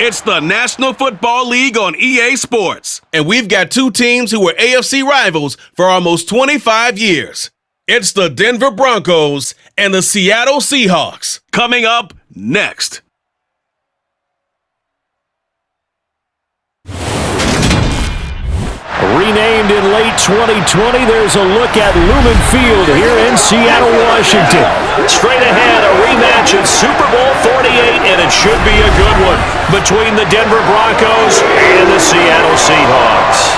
It's the National Football League on EA Sports. And we've got two teams who were AFC rivals for almost 25 years. It's the Denver Broncos and the Seattle Seahawks. Coming up next. Renamed in late 2020, there's a look at Lumen Field here in Seattle, Washington. Straight ahead, a rematch of Super Bowl 48, and it should be a good one between the Denver Broncos and the Seattle Seahawks.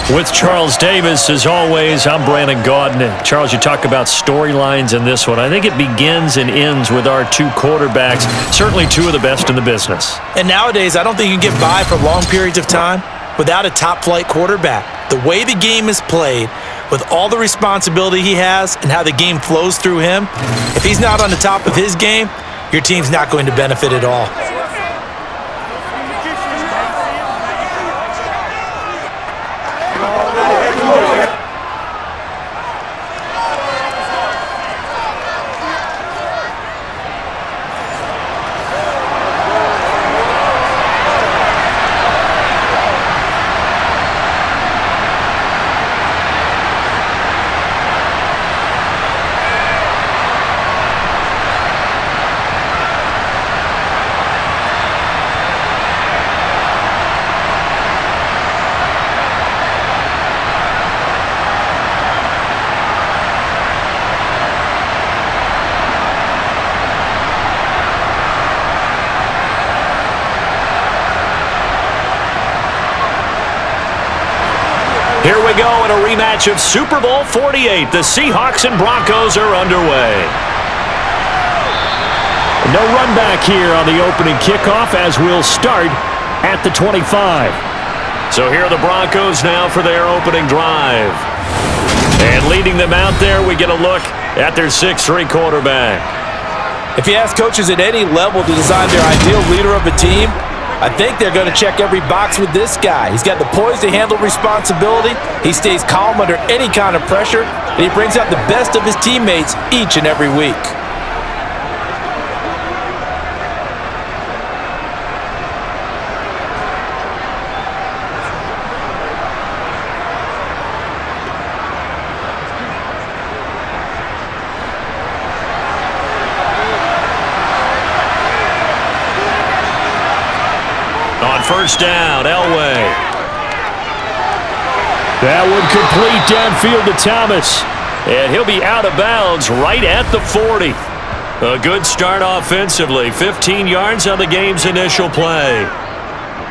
With Charles Davis, as always, I'm Brandon Gaudin. Charles, you talk about storylines in this one. I think it begins and ends with our two quarterbacks, certainly two of the best in the business. And nowadays, I don't think you can get by for long periods of time without a top-flight quarterback. The way the game is played, with all the responsibility he has and how the game flows through him, if he's not on the top of his game, your team's not going to benefit at all. Here we go in a rematch of Super Bowl 48. The Seahawks and Broncos are underway. No run back here on the opening kickoff as we'll start at the 25. So here are the Broncos now for their opening drive. And leading them out there, we get a look at their 6'3" quarterback. If you ask coaches at any level to design their ideal leader of a team, I think they're going to check every box with this guy. He's got the poise to handle responsibility. He stays calm under any kind of pressure, and he brings out the best of his teammates each and every week. First down, Elway. That one complete downfield to Thomas. And he'll be out of bounds right at the 40. A good start offensively. 15 yards on the game's initial play.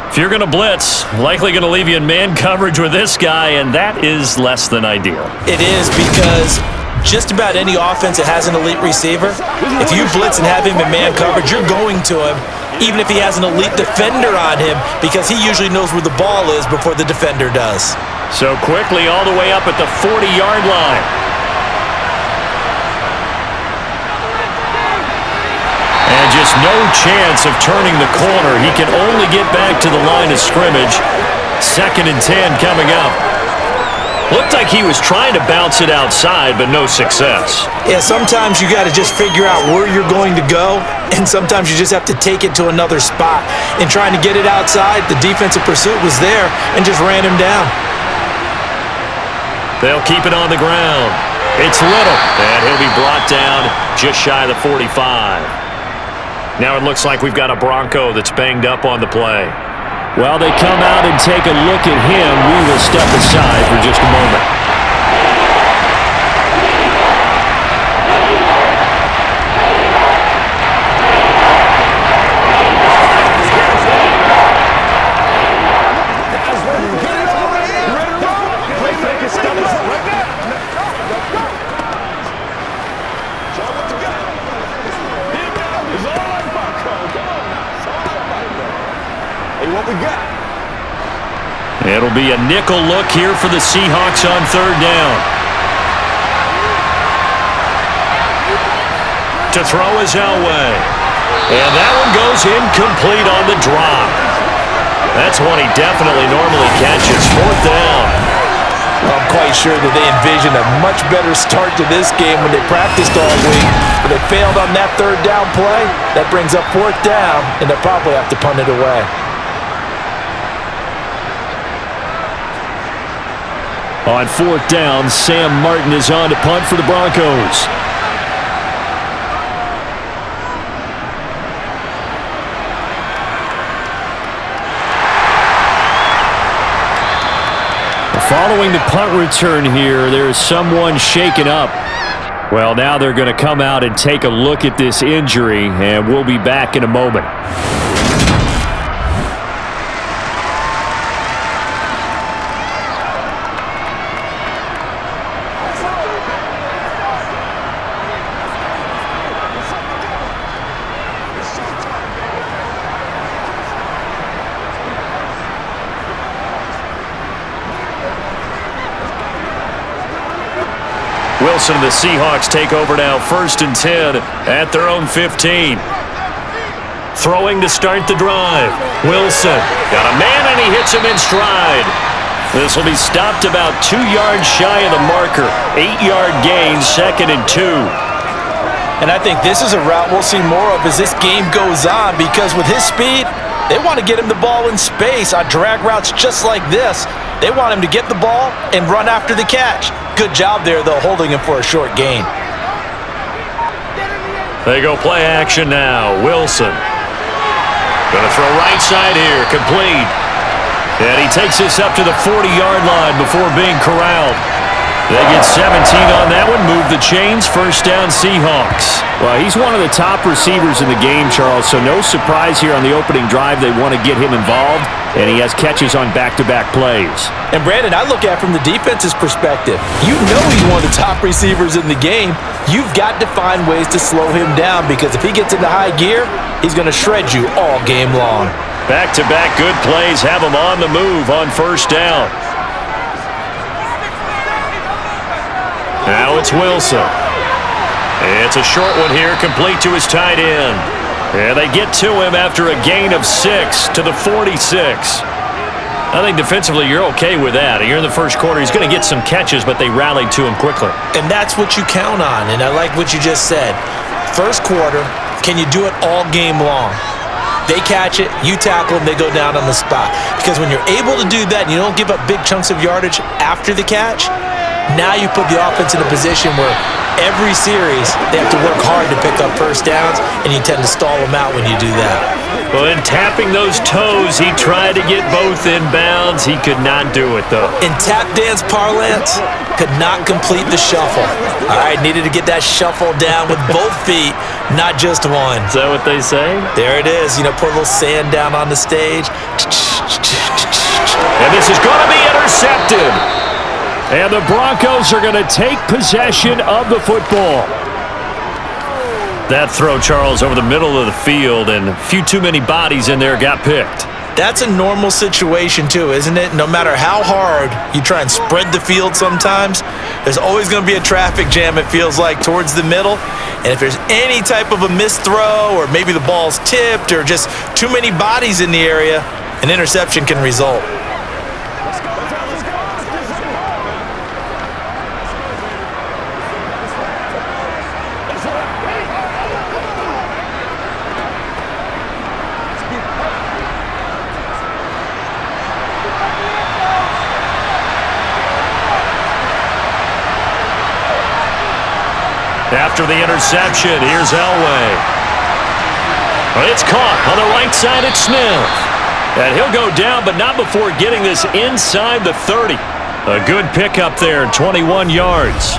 If you're going to blitz, likely going to leave you in man coverage with this guy, and that is less than ideal. It is, because just about any offense that has an elite receiver, if you blitz and have him in man coverage, you're going to him, even if he has an elite defender on him, because he usually knows where the ball is before the defender does. So quickly all the way up at the 40-yard line. And just no chance of turning the corner. He can only get back to the line of scrimmage. 2nd and 10 coming up. Looked like he was trying to bounce it outside, but no success. Yeah, sometimes you got to just figure out where you're going to go, and sometimes you just have to take it to another spot. In trying to get it outside, the defensive pursuit was there and just ran him down. They'll keep it on the ground. It's Little, and he'll be brought down just shy of the 45. Now it looks like we've got a Bronco that's banged up on the play. While they come out and take a look at him, we will step aside for just a moment. It'll be a nickel look here for the Seahawks on 3rd down. To throw is Elway. And that one goes incomplete on the drop. That's one he definitely normally catches. 4th down. Well, I'm quite sure that they envisioned a much better start to this game when they practiced all week. But they failed on that third down play. That brings up fourth down, and they'll probably have to punt it away. On fourth down, Sam Martin is on to punt for the Broncos. Following the punt return here, there is someone shaken up. Well, now they're going to come out and take a look at this injury, and we'll be back in a moment. Wilson and the Seahawks take over now, 1st and 10 at their own 15. Throwing to start the drive. Wilson got a man and he hits him in stride. This will be stopped about 2 yards shy of the marker. 8-yard gain, 2nd and 2. And I think this is a route we'll see more of as this game goes on, because with his speed, they want to get him the ball in space on drag routes just like this. They want him to get the ball and run after the catch. Good job there, though, holding him for a short gain. They go play action now. Wilson. Going to throw right side here. Complete. And he takes this up to the 40-yard line before being corralled. They get 17 on that one. Move the chains. 1st down, Seahawks. Well, he's one of the top receivers in the game, Charles, so no surprise here on the opening drive. They want to get him involved, and he has catches on back-to-back plays. And, Brandon, I look at it from the defense's perspective. You know he's one of the top receivers in the game. You've got to find ways to slow him down, because if he gets into high gear, he's going to shred you all game long. Back-to-back good plays have him on the move on 1st down. Now it's Wilson. It's a short one here, complete to his tight end. And they get to him after a gain of 6 to the 46. I think defensively you're okay with that. You're in the first quarter. He's going to get some catches, but they rallied to him quickly. And that's what you count on, and I like what you just said. First quarter, can you do it all game long? They catch it, you tackle them, they go down on the spot. Because when you're able to do that and you don't give up big chunks of yardage after the catch, now you put the offense in a position where every series they have to work hard to pick up 1st downs, and you tend to stall them out when you do that. Well, in tapping those toes, he tried to get both in bounds. He could not do it, though. In tap dance parlance, could not complete the shuffle. All right, needed to get that shuffle down with both feet, not just one. Is that what they say? There it is. You know, put a little sand down on the stage. And this is going to be intercepted. And the Broncos are going to take possession of the football. That throw, Charles, over the middle of the field, and a few too many bodies in there got picked. That's a normal situation too, isn't it? No matter how hard you try and spread the field sometimes, there's always going to be a traffic jam, it feels like, towards the middle. And if there's any type of a missed throw, or maybe the ball's tipped, or just too many bodies in the area, an interception can result. After the interception, here's Elway. It's caught on the right side at Smith. And he'll go down, but not before getting this inside the 30. A good pickup there, 21 yards.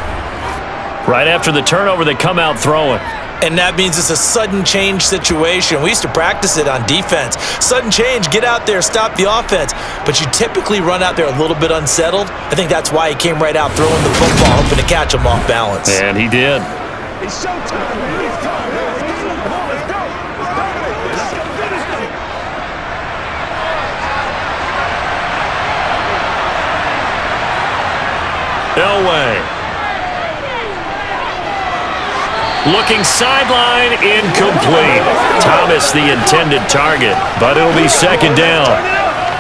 Right after the turnover, they come out throwing. And that means it's a sudden change situation. We used to practice it on defense. Sudden change, get out there, stop the offense. But you typically run out there a little bit unsettled. I think that's why he came right out throwing the football, hoping to catch him off balance. And he did. It's showtime. It's time. Come on, let's go. Elway. Looking sideline, incomplete. Thomas the intended target, but it'll be 2nd down.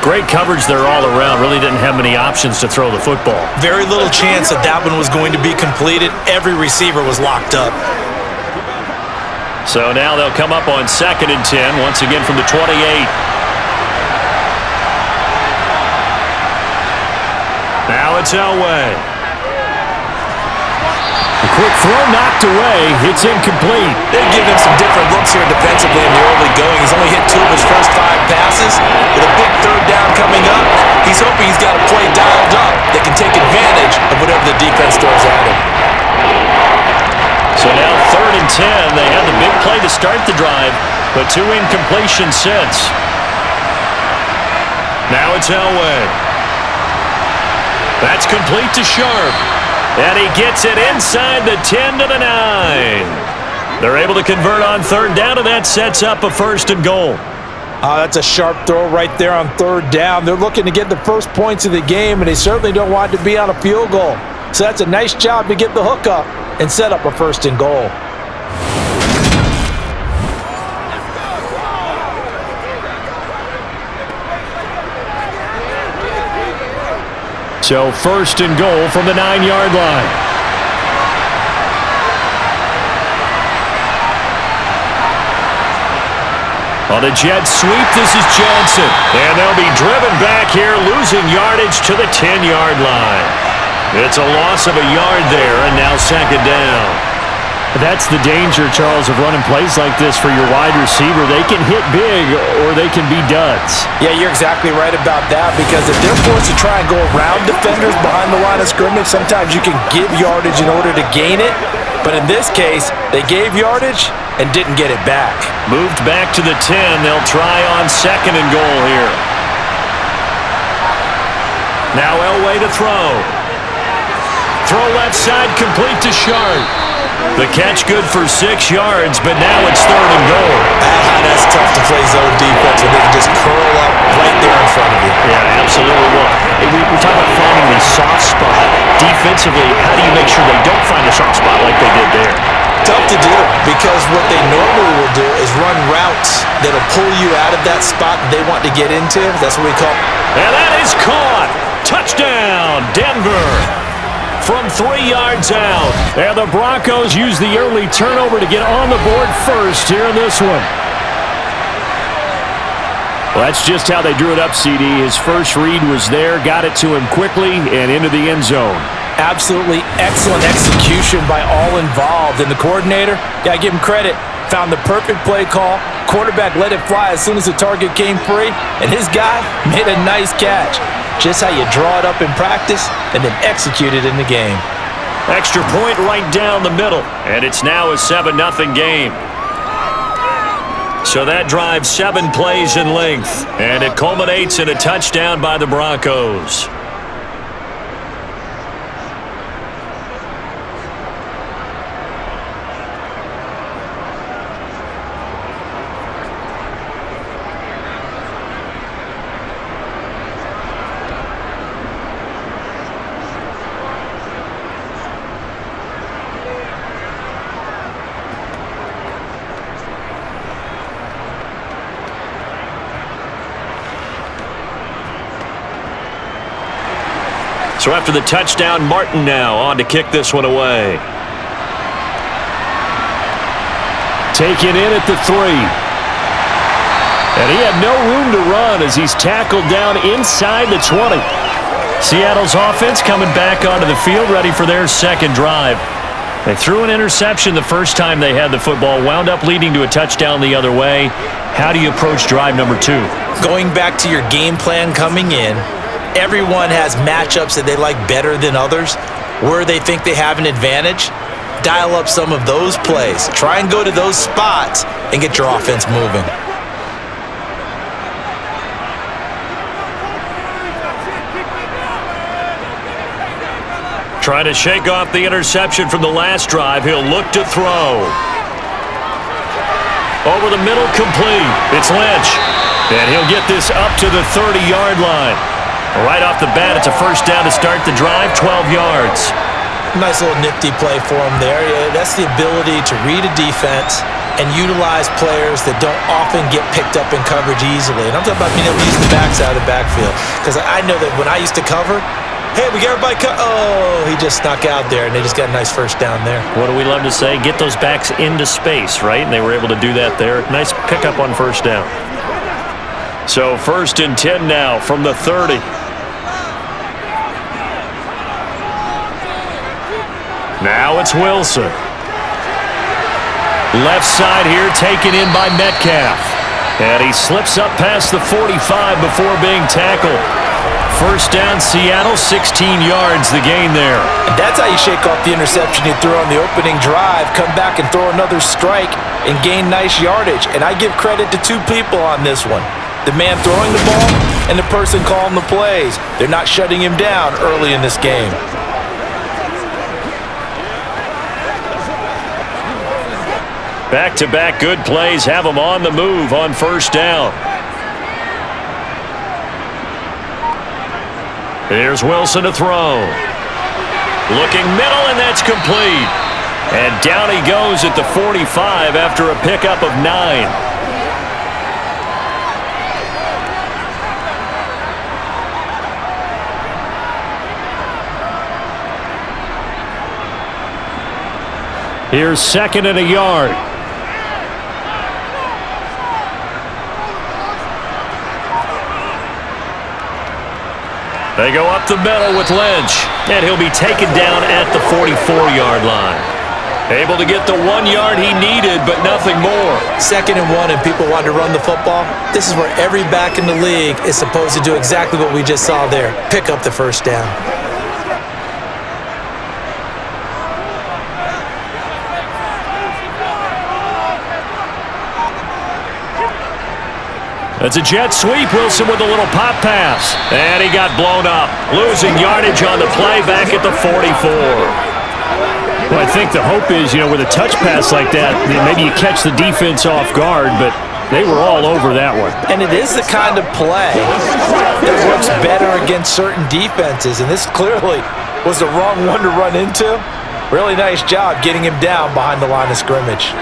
Great coverage there all around. Really didn't have many options to throw the football. Very little chance that that one was going to be completed. Every receiver was locked up. So now they'll come up on 2nd and 10, once again from the 28. Now it's Elway. A quick throw knocked away. It's incomplete. They've given him some different looks here defensively in the early going. He's only hit 2 of his first 5 passes. With a big 3rd down coming up, he's hoping he's got a play dialed up that can take advantage of whatever the defense throws at him. So now 3rd and 10. They had the big play to start the drive, but 2 incompletions since. Now it's Elway. That's complete to Sharp. And he gets it inside the 10 to the 9. They're able to convert on 3rd down, and that sets up a 1st and goal. That's a sharp throw right there on 3rd down. They're looking to get the first points of the game, and they certainly don't want it to be on a field goal. So that's a nice job to get the hook up and set up a 1st and goal. So 1st and goal from the 9-yard line. On the jet sweep, this is Johnson. And they'll be driven back here, losing yardage to the 10-yard line. It's a loss of a yard there, and now 2nd down. That's the danger, Charles, of running plays like this for your wide receiver. They can hit big or they can be duds. Yeah, you're exactly right about that, because if they're forced to try and go around defenders behind the line of scrimmage, sometimes you can give yardage in order to gain it. But in this case, they gave yardage and didn't get it back. Moved back to the 10. They'll try on 2nd and goal here. Now Elway to throw. Throw left side, complete to Sharp. The catch good for 6 yards, but now it's 3rd and goal. That's tough to play zone defense when they can just curl up right there in front of you. Yeah, absolutely. Well, we talk about finding the soft spot. Defensively, how do you make sure they don't find a soft spot like they did there? Tough to do, because what they normally will do is run routes that'll pull you out of that spot that they want to get into. That's what we call. And that is caught. Touchdown, Denver. From 3 yards out. And the Broncos use the early turnover to get on the board first here in this one. Well, that's just how they drew it up, CD. His first read was there, got it to him quickly, and into the end zone. Absolutely excellent execution by all involved. And the coordinator, gotta give him credit, found the perfect play call. Quarterback let it fly as soon as the target came free, and his guy made a nice catch. Just how you draw it up in practice and then execute it in the game. Extra point right down the middle, and it's now a 7-0 game. So that drives 7 plays in length, and it culminates in a touchdown by the Broncos. So after the touchdown, Martin now on to kick this one away. Taken in at the 3. And he had no room to run as he's tackled down inside the 20. Seattle's offense coming back onto the field, ready for their 2nd drive. They threw an interception the first time they had the football, wound up leading to a touchdown the other way. How do you approach drive number 2? Going back to your game plan coming in, everyone has matchups that they like better than others, where they think they have an advantage. Dial up some of those plays. Try and go to those spots and get your offense moving. Trying to shake off the interception from the last drive. He'll look to throw. Over the middle, complete. It's Lynch. And he'll get this up to the 30-yard line. Right off the bat, it's a 1st down to start the drive, 12 yards. Nice little nifty play for him there. Yeah, that's the ability to read a defense and utilize players that don't often get picked up in coverage easily. And I'm talking about being able to use the backside of the backfield. Because I know that when I used to cover, hey, we got everybody he just snuck out there, and they just got a nice first down there. What do we love to say? Get those backs into space, right? And they were able to do that there. Nice pickup on first down. So 1st and 10 now from the 30. Now it's Wilson. Left side here taken in by Metcalf. And he slips up past the 45 before being tackled. First down, Seattle, 16 yards the gain there. And that's how you shake off the interception you threw on the opening drive, come back and throw another strike and gain nice yardage. And I give credit to two people on this one. The man throwing the ball and the person calling the plays. They're not shutting him down early in this game. Back-to-back good plays have them on the move on first down. Here's Wilson to throw. Looking middle, and that's complete. And down he goes at the 45 after a pickup of 9. Here's 2nd and a yard. They go up the middle with Lynch, and he'll be taken down at the 44-yard line. Able to get the 1 yard he needed, but nothing more. 2nd and 1, and people want to run the football. This is where every back in the league is supposed to do exactly what we just saw there. Pick up the first down. That's a jet sweep. Wilson with a little pop pass. And he got blown up. Losing yardage on the play back at the 44. Well, I think the hope is, with a touch pass like that, maybe you catch the defense off guard, but they were all over that one. And it is the kind of play that works better against certain defenses, and this clearly was the wrong one to run into. Really nice job getting him down behind the line of scrimmage.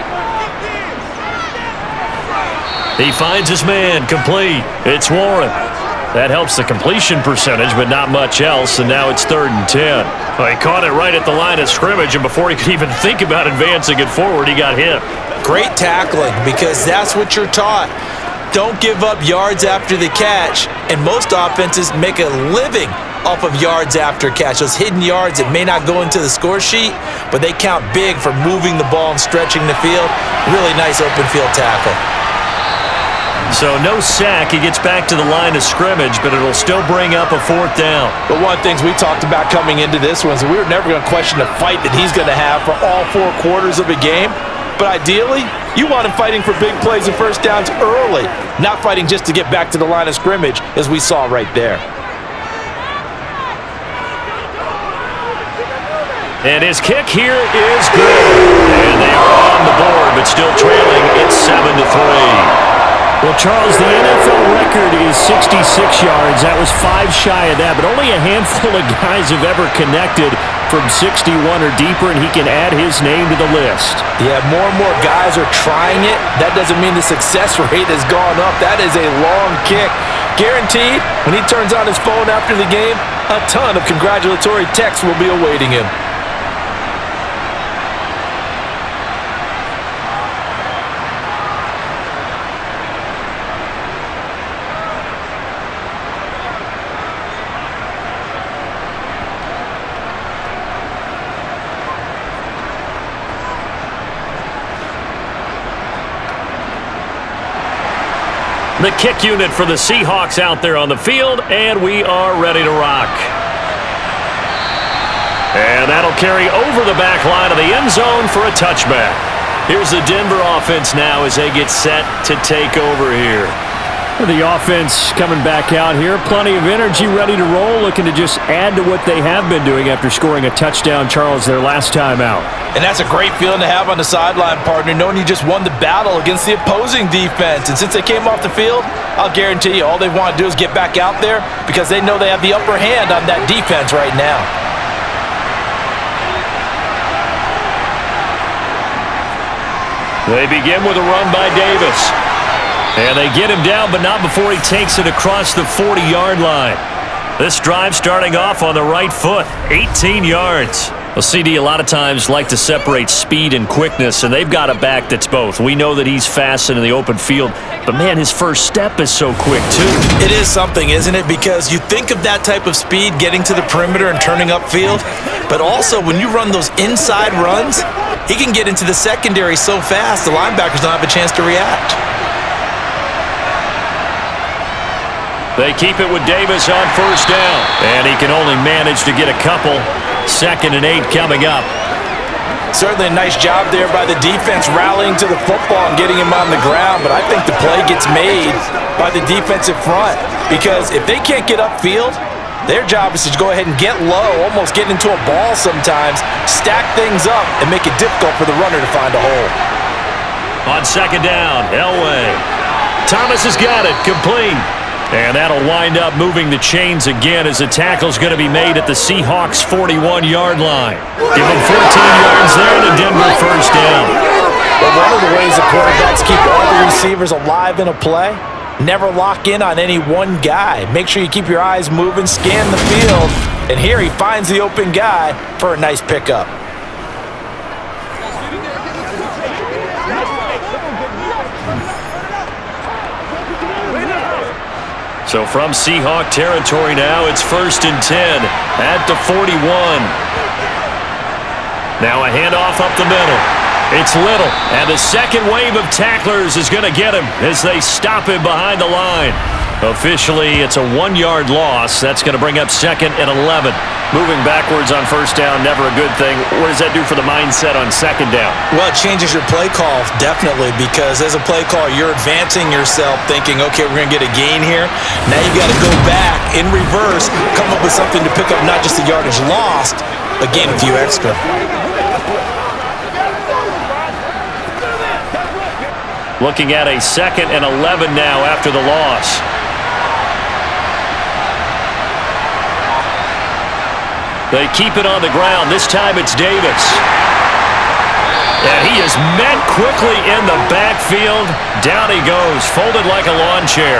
He finds his man, complete. It's Warren. That helps the completion percentage, but not much else, and now it's 3rd and 10. Well, he caught it right at the line of scrimmage, and before he could even think about advancing it forward, he got hit. Great tackling, because that's what you're taught. Don't give up yards after the catch, and most offenses make a living off of yards after catch. Those hidden yards that may not go into the score sheet, but they count big for moving the ball and stretching the field. Really nice open field tackle. So no sack. He gets back to the line of scrimmage, but it'll still bring up a 4th down. But one of the things we talked about coming into this one is we were never going to question the fight that he's going to have for all 4 quarters of a game. But ideally, you want him fighting for big plays and first downs early, not fighting just to get back to the line of scrimmage, as we saw right there. And his kick here is good. And they are on the board, but still trailing. It's 7-3. Well, Charles, the NFL record is 66 yards. That was 5 shy of that, but only a handful of guys have ever connected from 61 or deeper, and he can add his name to the list. Yeah, more and more guys are trying it. That doesn't mean the success rate has gone up. That is a long kick. Guaranteed, when he turns on his phone after the game, a ton of congratulatory texts will be awaiting him. The kick unit for the Seahawks out there on the field, and we are ready to rock. And that'll carry over the back line of the end zone for a touchback. Here's the Denver offense now as they get set to take over here. The offense coming back out here. Plenty of energy, ready to roll, looking to just add to what they have been doing after scoring a touchdown, Charles, their last time out. And that's a great feeling to have on the sideline, partner, knowing you just won the battle against the opposing defense. And since they came off the field, I'll guarantee you all they want to do is get back out there because they know they have the upper hand on that defense right now. They begin with a run by Davis. And they get him down, but not before he takes it across the 40-yard line. This drive starting off on the right foot, 18 yards. Well, CD, a lot of times like to separate speed and quickness, and they've got a back that's both. We know that he's fast in the open field, but man, his first step is so quick too. It is something, isn't it? Because you think of that type of speed getting to the perimeter and turning upfield, but also when you run those inside runs, he can get into the secondary so fast the linebackers don't have a chance to react. They keep it with Davis on first down, and he can only manage to get a couple. 2nd and 8 coming up. Certainly a nice job there by the defense rallying to the football and getting him on the ground, but I think the play gets made by the defensive front because if they can't get upfield, their job is to go ahead and get low, almost get into a ball sometimes, stack things up, and make it difficult for the runner to find a hole. On 2nd down, Elway. Thomas has got it, complete. And that'll wind up moving the chains again as the tackle's going to be made at the Seahawks' 41-yard line. Give them 14 yards there and a Denver first down. But one of the ways the quarterbacks keep all the receivers alive in a play, never lock in on any one guy. Make sure you keep your eyes moving, scan the field, and here he finds the open guy for a nice pickup. So from Seahawk territory now, it's 1st and 10 at the 41. Now a handoff up the middle. It's Little, and the second wave of tacklers is going to get him as they stop him behind the line. Officially, it's a 1-yard loss. That's going to bring up 2nd and 11. Moving backwards on first down, never a good thing. What does that do for the mindset on 2nd down? Well, it changes your play call, definitely, because as a play call, you're advancing yourself thinking, okay, we're going to get a gain here. Now you got to go back in reverse, come up with something to pick up not just the yardage lost, but gain a few extra. Looking at a 2nd and 11 now after the loss. They keep it on the ground. This time it's Davis. And he is met quickly in the backfield. Down he goes, folded like a lawn chair.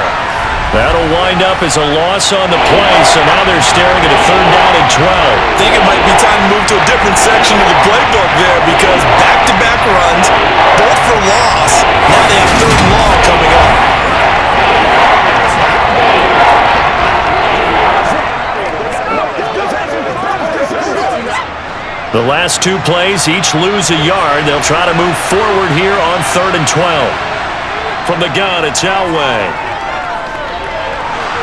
That'll wind up as a loss on the play, so now they're staring at a 3rd down and 12. I think it might be time to move to a different section of the playbook there because back-to-back runs, both for loss. Now they have 3rd and long coming up. The last 2 plays each lose a yard. They'll try to move forward here on 3rd and 12. From the gun, it's Elway.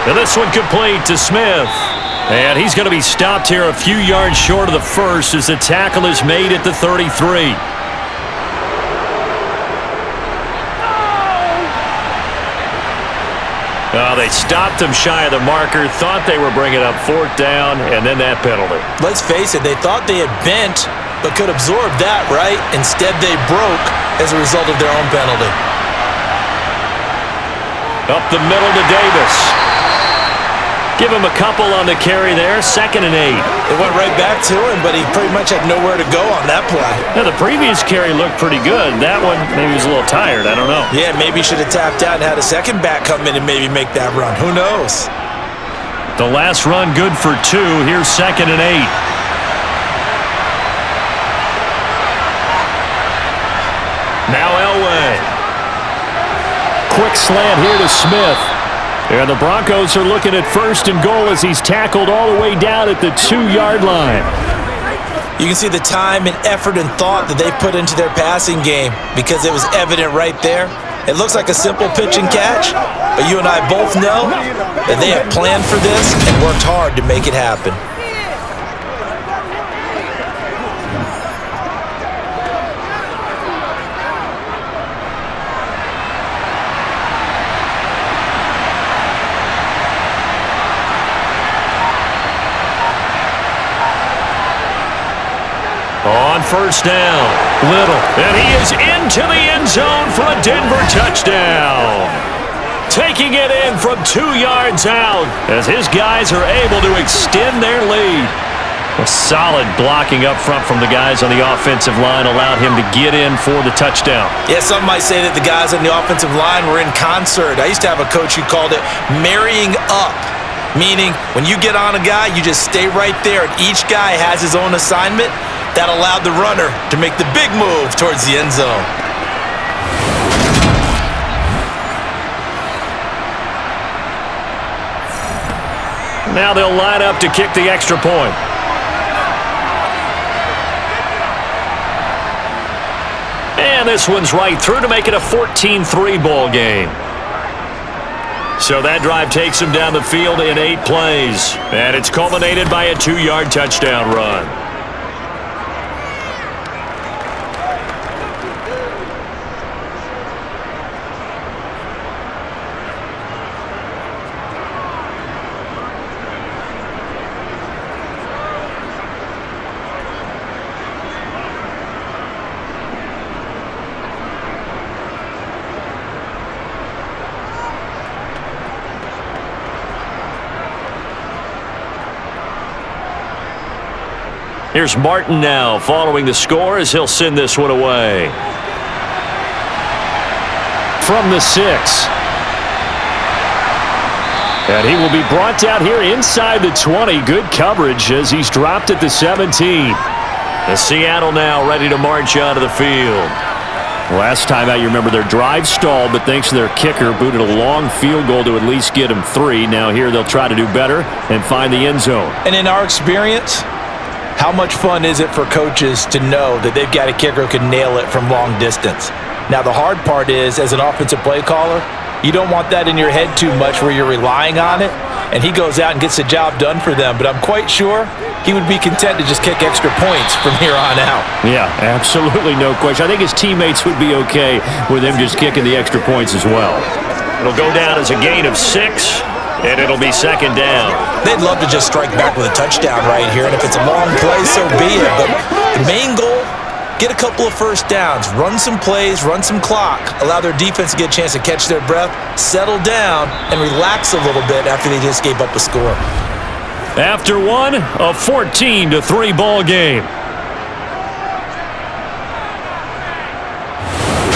And this one complete to Smith. And he's going to be stopped here a few yards short of the first as the tackle is made at the 33. They stopped him shy of the marker, thought they were bringing up 4th down, and then that penalty. Let's face it, they thought they had bent, but could absorb that, right? Instead, they broke as a result of their own penalty. Up the middle to Davis. Give him a couple on the carry there, 2nd and 8. It went right back to him, but he pretty much had nowhere to go on that play. Now, the previous carry looked pretty good. That one, maybe he was a little tired. I don't know. Yeah, maybe he should have tapped out and had a second back come in and maybe make that run. Who knows? The last run good for 2. Here's 2nd and 8. Now Elway. Quick slant here to Smith. And the Broncos are looking at 1st and goal as he's tackled all the way down at the 2-yard line. You can see the time and effort and thought that they put into their passing game because it was evident right there. It looks like a simple pitch and catch, but you and I both know that they have planned for this and worked hard to make it happen. On first down, Little, and he is into the end zone for a Denver touchdown. Taking it in from 2 yards out as his guys are able to extend their lead. A solid blocking up front from the guys on the offensive line allowed him to get in for the touchdown. Yeah, some might say that the guys on the offensive line were in concert. I used to have a coach who called it marrying up, meaning when you get on a guy, you just stay right there, and each guy has his own assignment. That allowed the runner to make the big move towards the end zone. Now they'll line up to kick the extra point. And this one's right through to make it a 14-3 ball game. So that drive takes him down the field in 8 plays. And it's culminated by a 2-yard touchdown run. Here's Martin now following the score as he'll send this one away. From the 6. And he will be brought down here inside the 20. Good coverage as he's dropped at the 17. The Seattle now ready to march out of the field. Last time out, you remember their drive stalled, but thanks to their kicker, booted a long field goal to at least get him 3. Now here they'll try to do better and find the end zone. And in our experience, how much fun is it for coaches to know that they've got a kicker who can nail it from long distance? Now, the hard part is, as an offensive play caller, you don't want that in your head too much where you're relying on it, and he goes out and gets the job done for them. But I'm quite sure he would be content to just kick extra points from here on out. Yeah, absolutely no question. I think his teammates would be okay with him just kicking the extra points as well. It'll go down as a gain of 6. And it'll be second down. They'd love to just strike back with a touchdown right here, and if it's a long play, so be it. But the main goal, get a couple of first downs, run some plays, run some clock, allow their defense to get a chance to catch their breath, settle down, and relax a little bit after they just gave up a score. After one, a 14-3 ball game.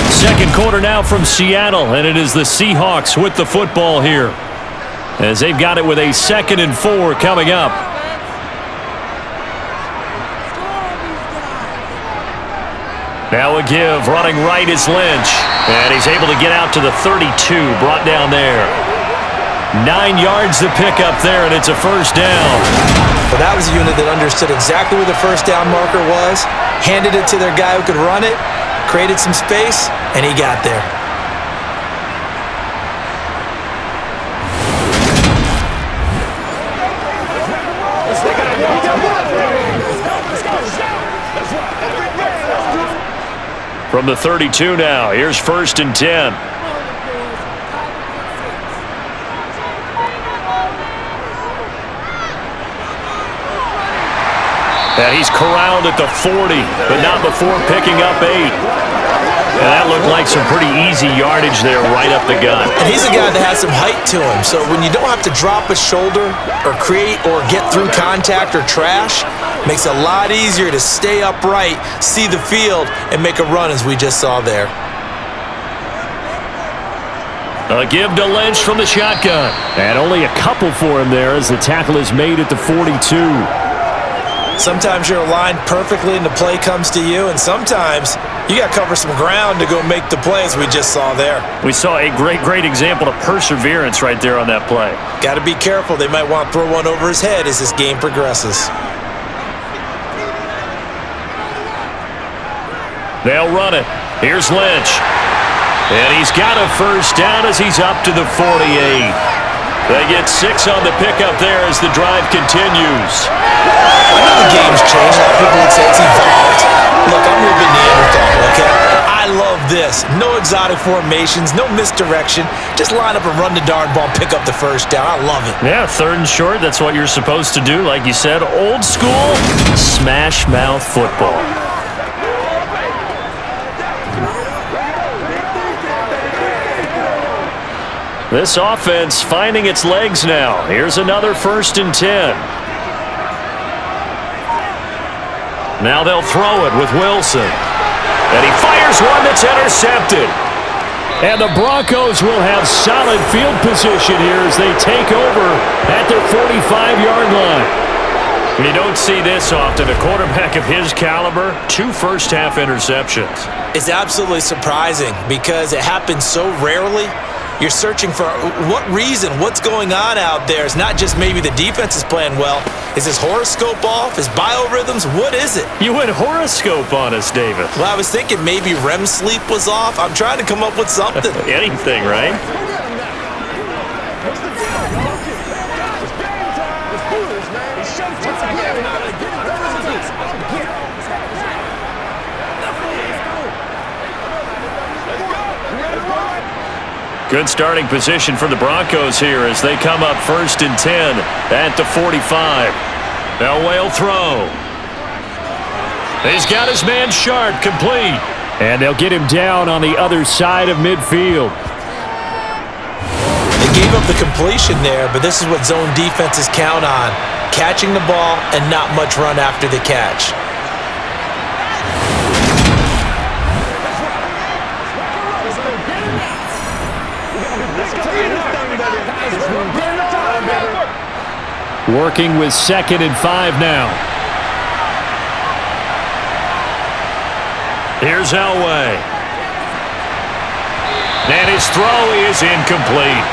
Second quarter now from Seattle, and it is the Seahawks with the football here, as they've got it with a 2nd and 4 coming up. Now a give, running right is Lynch. And he's able to get out to the 32, brought down there. 9 yards to pick up there, and it's a first down. But that was a unit that understood exactly where the first down marker was, handed it to their guy who could run it, created some space, and he got there. From the 32 now, here's 1st and 10. And he's corralled at the 40, but not before picking up 8. And that looked like some pretty easy yardage there right up the gut. And he's a guy that has some height to him, so when you don't have to drop a shoulder or create or get through contact or trash, makes it a lot easier to stay upright, see the field, and make a run as we just saw there. A give to Lynch from the shotgun. And only a couple for him there as the tackle is made at the 42. Sometimes you're aligned perfectly and the play comes to you, and sometimes you got to cover some ground to go make the plays we just saw there. We saw a great example of perseverance right there on that play. Got to be careful. They might want to throw one over his head as this game progresses. They'll run it. Here's Lynch. And he's got a first down as he's up to the 48. They get 6 on the pickup there as the drive continues. I know the game's changed. A lot of people would say it's evolved. Look, I'm your Neanderthal, okay? I love this. No exotic formations, no misdirection. Just line up and run the darn ball, pick up the first down. I love it. Yeah, 3rd and short, that's what you're supposed to do. Like you said, old school, smash mouth football. This offense finding its legs now. Here's another 1st and 10. Now they'll throw it with Wilson. And he fires one that's intercepted. And the Broncos will have solid field position here as they take over at their 45-yard line. You don't see this often. A quarterback of his caliber, 2 first-half interceptions. It's absolutely surprising because it happens so rarely. You're searching for what reason, what's going on out there. It's not just maybe the defense is playing well. Is his horoscope off? His biorhythms? What is it? You went horoscope on us, David. Well, I was thinking maybe REM sleep was off. I'm trying to come up with something. Anything, right? Good starting position for the Broncos here as they come up 1st and 10 at the 45. Elway will throw. He's got his man Sharp complete. And they'll get him down on the other side of midfield. They gave up the completion there, but this is what zone defenses count on. Catching the ball and not much run after the catch. Working with 2nd and 5 now. Here's Elway. And his throw is incomplete.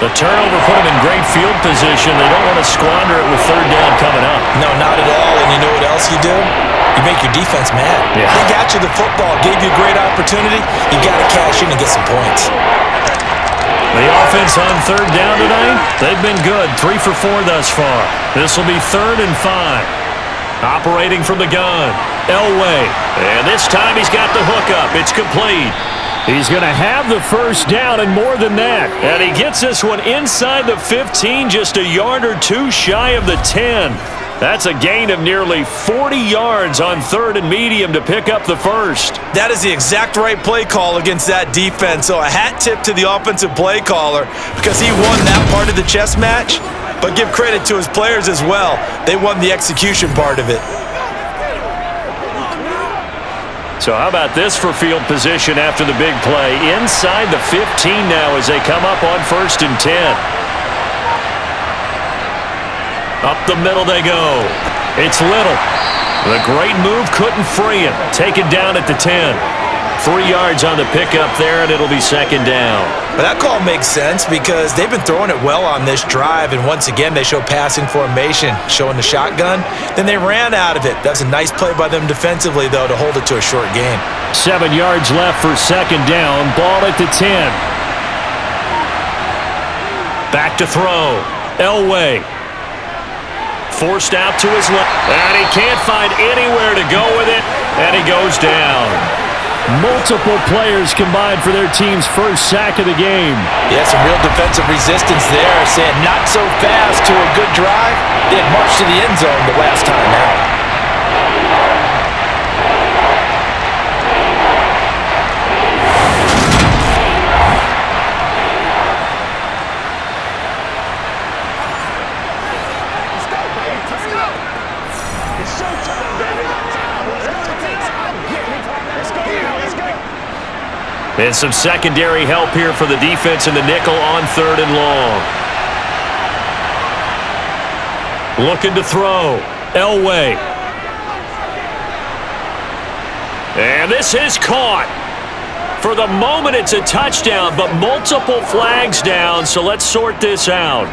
The turnover put him in great field position. They don't want to squander it with 3rd down coming up. No, not at all. And you know what else you do? You make your defense mad. Yeah. They got you the football, gave you a great opportunity. You got to cash in and get some points. The offense on 3rd down tonight, they've been good. 3 for 4 thus far. This will be 3rd and 5. Operating from the gun, Elway. And this time he's got the hookup. It's complete. He's going to have the 1st down and more than that. And he gets this one inside the 15, just a yard or 2 shy of the 10. That's a gain of nearly 40 yards on 3rd and medium to pick up the 1st. That is the exact right play call against that defense. So a hat tip to the offensive play caller because he won that part of the chess match. But give credit to his players as well. They won the execution part of it. So how about this for field position after the big play? Inside the 15 now as they come up on 1st and 10. Up the middle they go. It's Little. The great move couldn't free him. Taken down at the 10. 3 yards on the pickup there, and it'll be 2nd down. But that call makes sense because they've been throwing it well on this drive, and once again they show passing formation, showing the shotgun. Then they ran out of it. That's a nice play by them defensively, though, to hold it to a short game. 7 yards left for 2nd down. Ball at the 10. Back to throw. Elway. Forced out to his left, and he can't find anywhere to go with it, and he goes down. Multiple players combined for their team's 1st sack of the game. Yeah, some real defensive resistance there, saying not so fast to a good drive. They had marched to the end zone the last time out. And some secondary help here for the defense in the nickel on 3rd and long. Looking to throw. Elway. And this is caught. For the moment, it's a touchdown, but multiple flags down, so let's sort this out.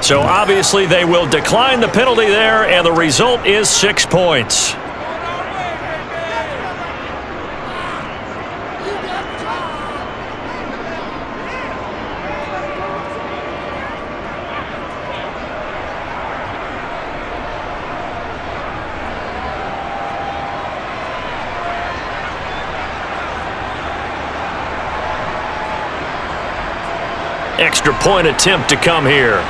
So obviously they will decline the penalty there, and the result is 6 points. Extra point attempt to come here.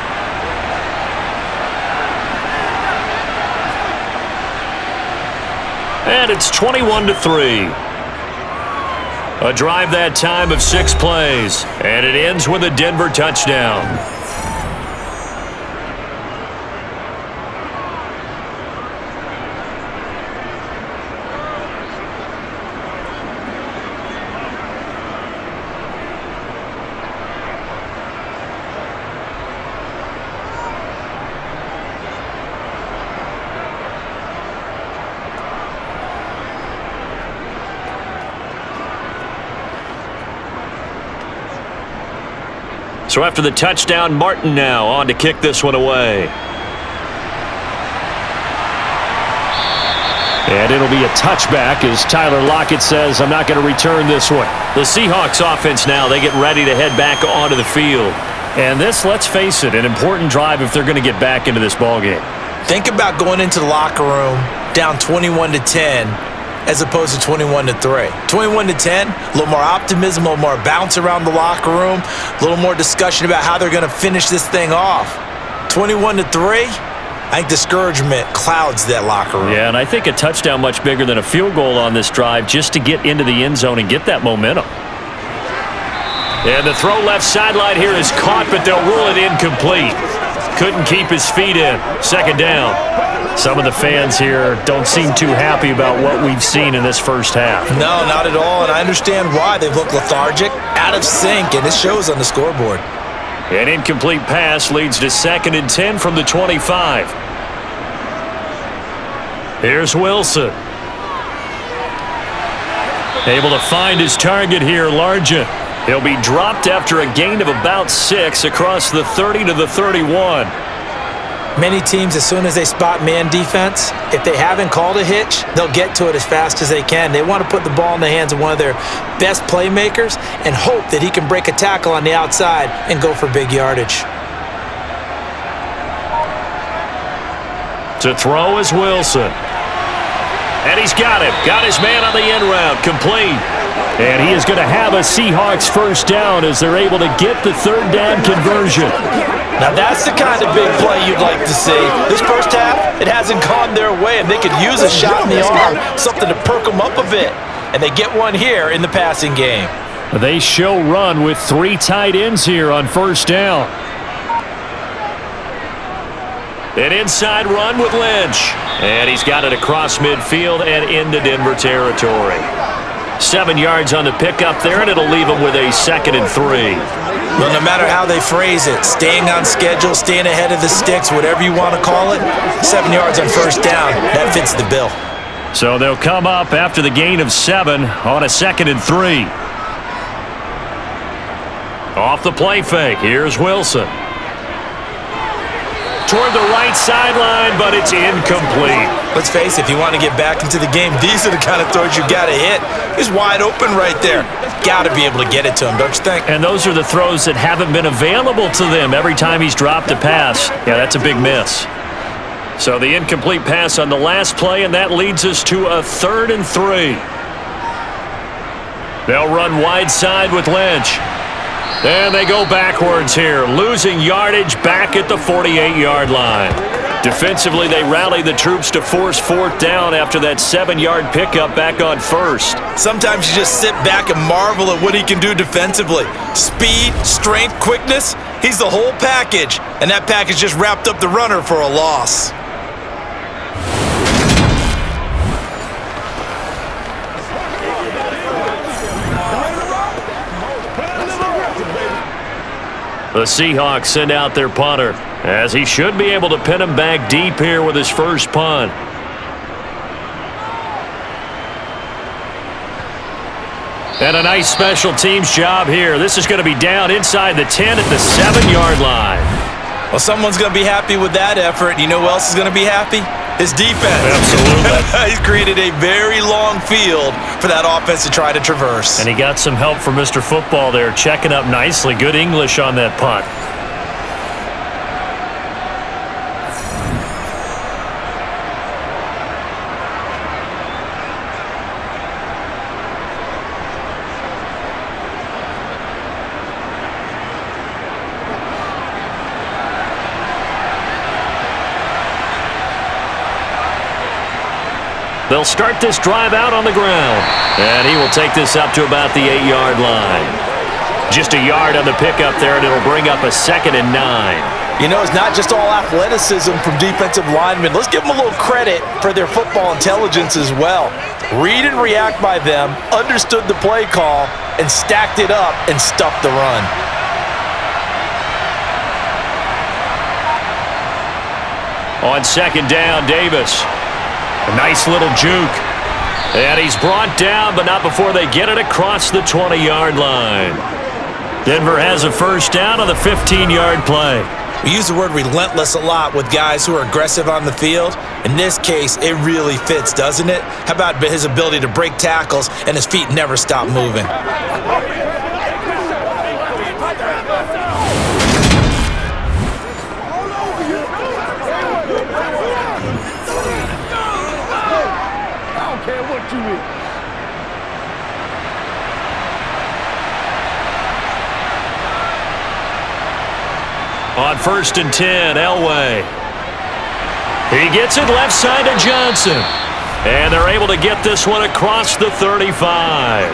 And it's 21-3. A drive that time of 6 plays, and it ends with a Denver touchdown. So after the touchdown, Martin now on to kick this one away. And it'll be a touchback as Tyler Lockett says, I'm not going to return this one. The Seahawks offense now, they get ready to head back onto the field. And this, let's face it, an important drive if they're going to get back into this ballgame. Think about going into the locker room down 21-10 as opposed to 21-3. 21-10, a little more optimism, a little more bounce around the locker room, a little more discussion about how they're going to finish this thing off. 21-3, I think discouragement clouds that locker room. Yeah, and I think a touchdown much bigger than a field goal on this drive just to get into the end zone and get that momentum. And the throw left sideline here is caught, but they'll rule it incomplete. Couldn't keep his feet in. Second down. Some of the fans here don't seem too happy about what we've seen in this first half. No, not at all, and I understand why. They've looked lethargic, out of sync, and it shows on the scoreboard. An incomplete pass leads to 2nd and 10 from the 25. Here's Wilson. Able to find his target here, Largent. He'll be dropped after a gain of about 6 across the 30 to the 31. Many teams, as soon as they spot man defense, if they haven't called a hitch, they'll get to it as fast as they can. They want to put the ball in the hands of one of their best playmakers and hope that he can break a tackle on the outside and go for big yardage. To throw is Wilson. And he's got him. Got his man on the end route. Complete. And he is going to have a Seahawks first down as they're able to get the third down conversion. Now that's the kind of big play you'd like to see. This first half, it hasn't gone their way, and they could use a shot in the arm, something to perk them up a bit. And they get one here in the passing game. They show run with 3 tight ends here on first down. An inside run with Lynch. And he's got it across midfield and into Denver territory. 7 yards on the pickup there, and it'll leave him with a 2nd and 3. Well, no matter how they phrase it, staying on schedule, staying ahead of the sticks, whatever you want to call it, 7 yards on first down, that fits the bill. So they'll come up after the gain of 7 on a 2nd and 3. Off the play fake, here's Wilson. Toward the right sideline, but it's incomplete. Let's face it, if you want to get back into the game, these are the kind of throws you got to hit. He's wide open right there. Got to be able to get it to him, don't you think? And those are the throws that haven't been available to them every time he's dropped a pass. Yeah, that's a big miss. So the incomplete pass on the last play, and that leads us to a 3rd and 3. They'll run wide side with Lynch. And they go backwards here, losing yardage back at the 48-yard line. Defensively, they rally the troops to force 4th down after that 7-yard pickup back on 1st. Sometimes you just sit back and marvel at what he can do defensively. Speed, strength, quickness, he's the whole package. And that package just wrapped up the runner for a loss. The Seahawks send out their punter, as he should be able to pin him back deep here with his first punt. And a nice special teams job here. This is going to be down inside the 10 at the 7-yard line. Well, someone's going to be happy with that effort. You know who else is going to be happy? His defense. Absolutely. He's created a very long field for that offense to try to traverse. And he got some help from Mr. Football there, checking up nicely. Good English on that punt. They'll start this drive out on the ground. And he will take this up to about the 8-yard line. Just a yard on the pickup there, and it'll bring up a 2nd and 9. You know, it's not just all athleticism from defensive linemen. Let's give them a little credit for their football intelligence as well. Read and react by them, understood the play call, and stacked it up and stuffed the run. On 2nd down, Davis. A nice little juke. And he's brought down, but not before they get it across the 20-yard line. Denver has a 1st down on the 15-yard play. We use the word relentless a lot with guys who are aggressive on the field. In this case, it really fits, doesn't it? How about his ability to break tackles and his feet never stop moving? On 1st and 10, Elway. He gets it left side to Johnson. And they're able to get this one across the 35.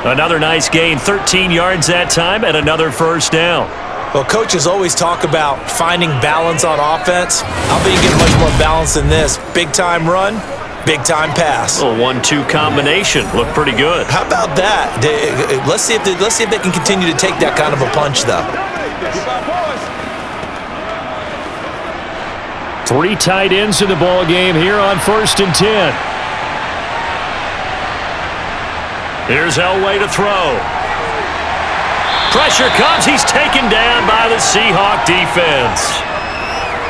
Another nice gain, 13 yards that time, and another 1st down. Well, coaches always talk about finding balance on offense. I think you get much more balance than this. Big-time run, big-time pass. A 1-2 combination. Looked pretty good. How about that? Let's see if they can continue to take that kind of a punch, though. 3 tight ends in the ball game here on 1st and 10. Here's Elway to throw. Pressure comes. He's taken down by the Seahawk defense.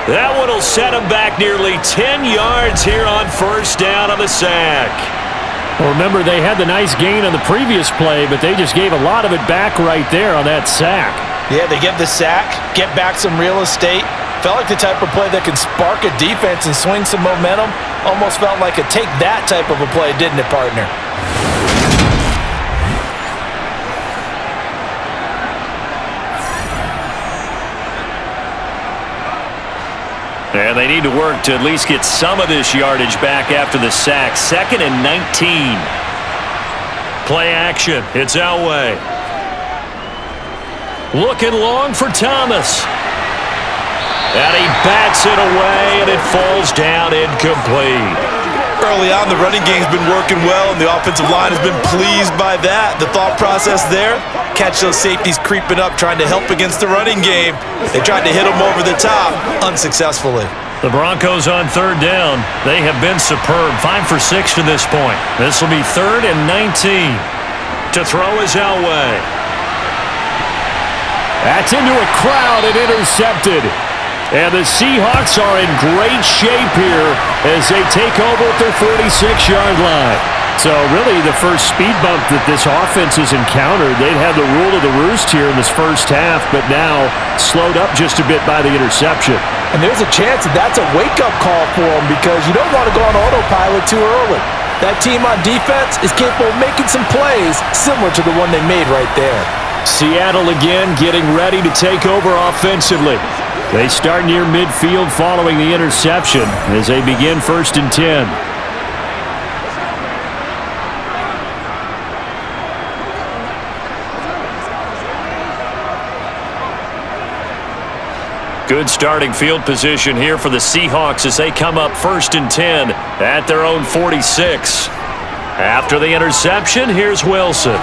That one will set him back nearly 10 yards here on 1st down on the sack. Well, remember, they had the nice gain on the previous play, but they just gave a lot of it back right there on that sack. Yeah, they get the sack, get back some real estate. Felt like the type of play that can spark a defense and swing some momentum. Almost felt like a take that type of a play, didn't it, partner? And they need to work to at least get some of this yardage back after the sack. 2nd and 19. Play action. It's Elway. Looking long for Thomas. And he bats it away, and it falls down incomplete. Early on, the running game's been working well, and the offensive line has been pleased by that. The thought process there, catch those safeties creeping up, trying to help against the running game. They tried to hit them over the top, unsuccessfully. The Broncos on 3rd down. They have been superb, 5 for 6 to this point. This will be 3rd and 19. To throw is Elway. That's into a crowd and intercepted. And the Seahawks are in great shape here as they take over at their 46-yard line. So really the first speed bump that this offense has encountered, they'd had the rule of the roost here in this 1st half, but now slowed up just a bit by the interception. And there's a chance that that's a wake-up call for them because you don't want to go on autopilot too early. That team on defense is capable of making some plays similar to the one they made right there. Seattle again getting ready to take over offensively. They start near midfield following the interception as they begin 1st and 10. Good starting field position here for the Seahawks as they come up 1st and 10 at their own 46. After the interception, here's Wilson.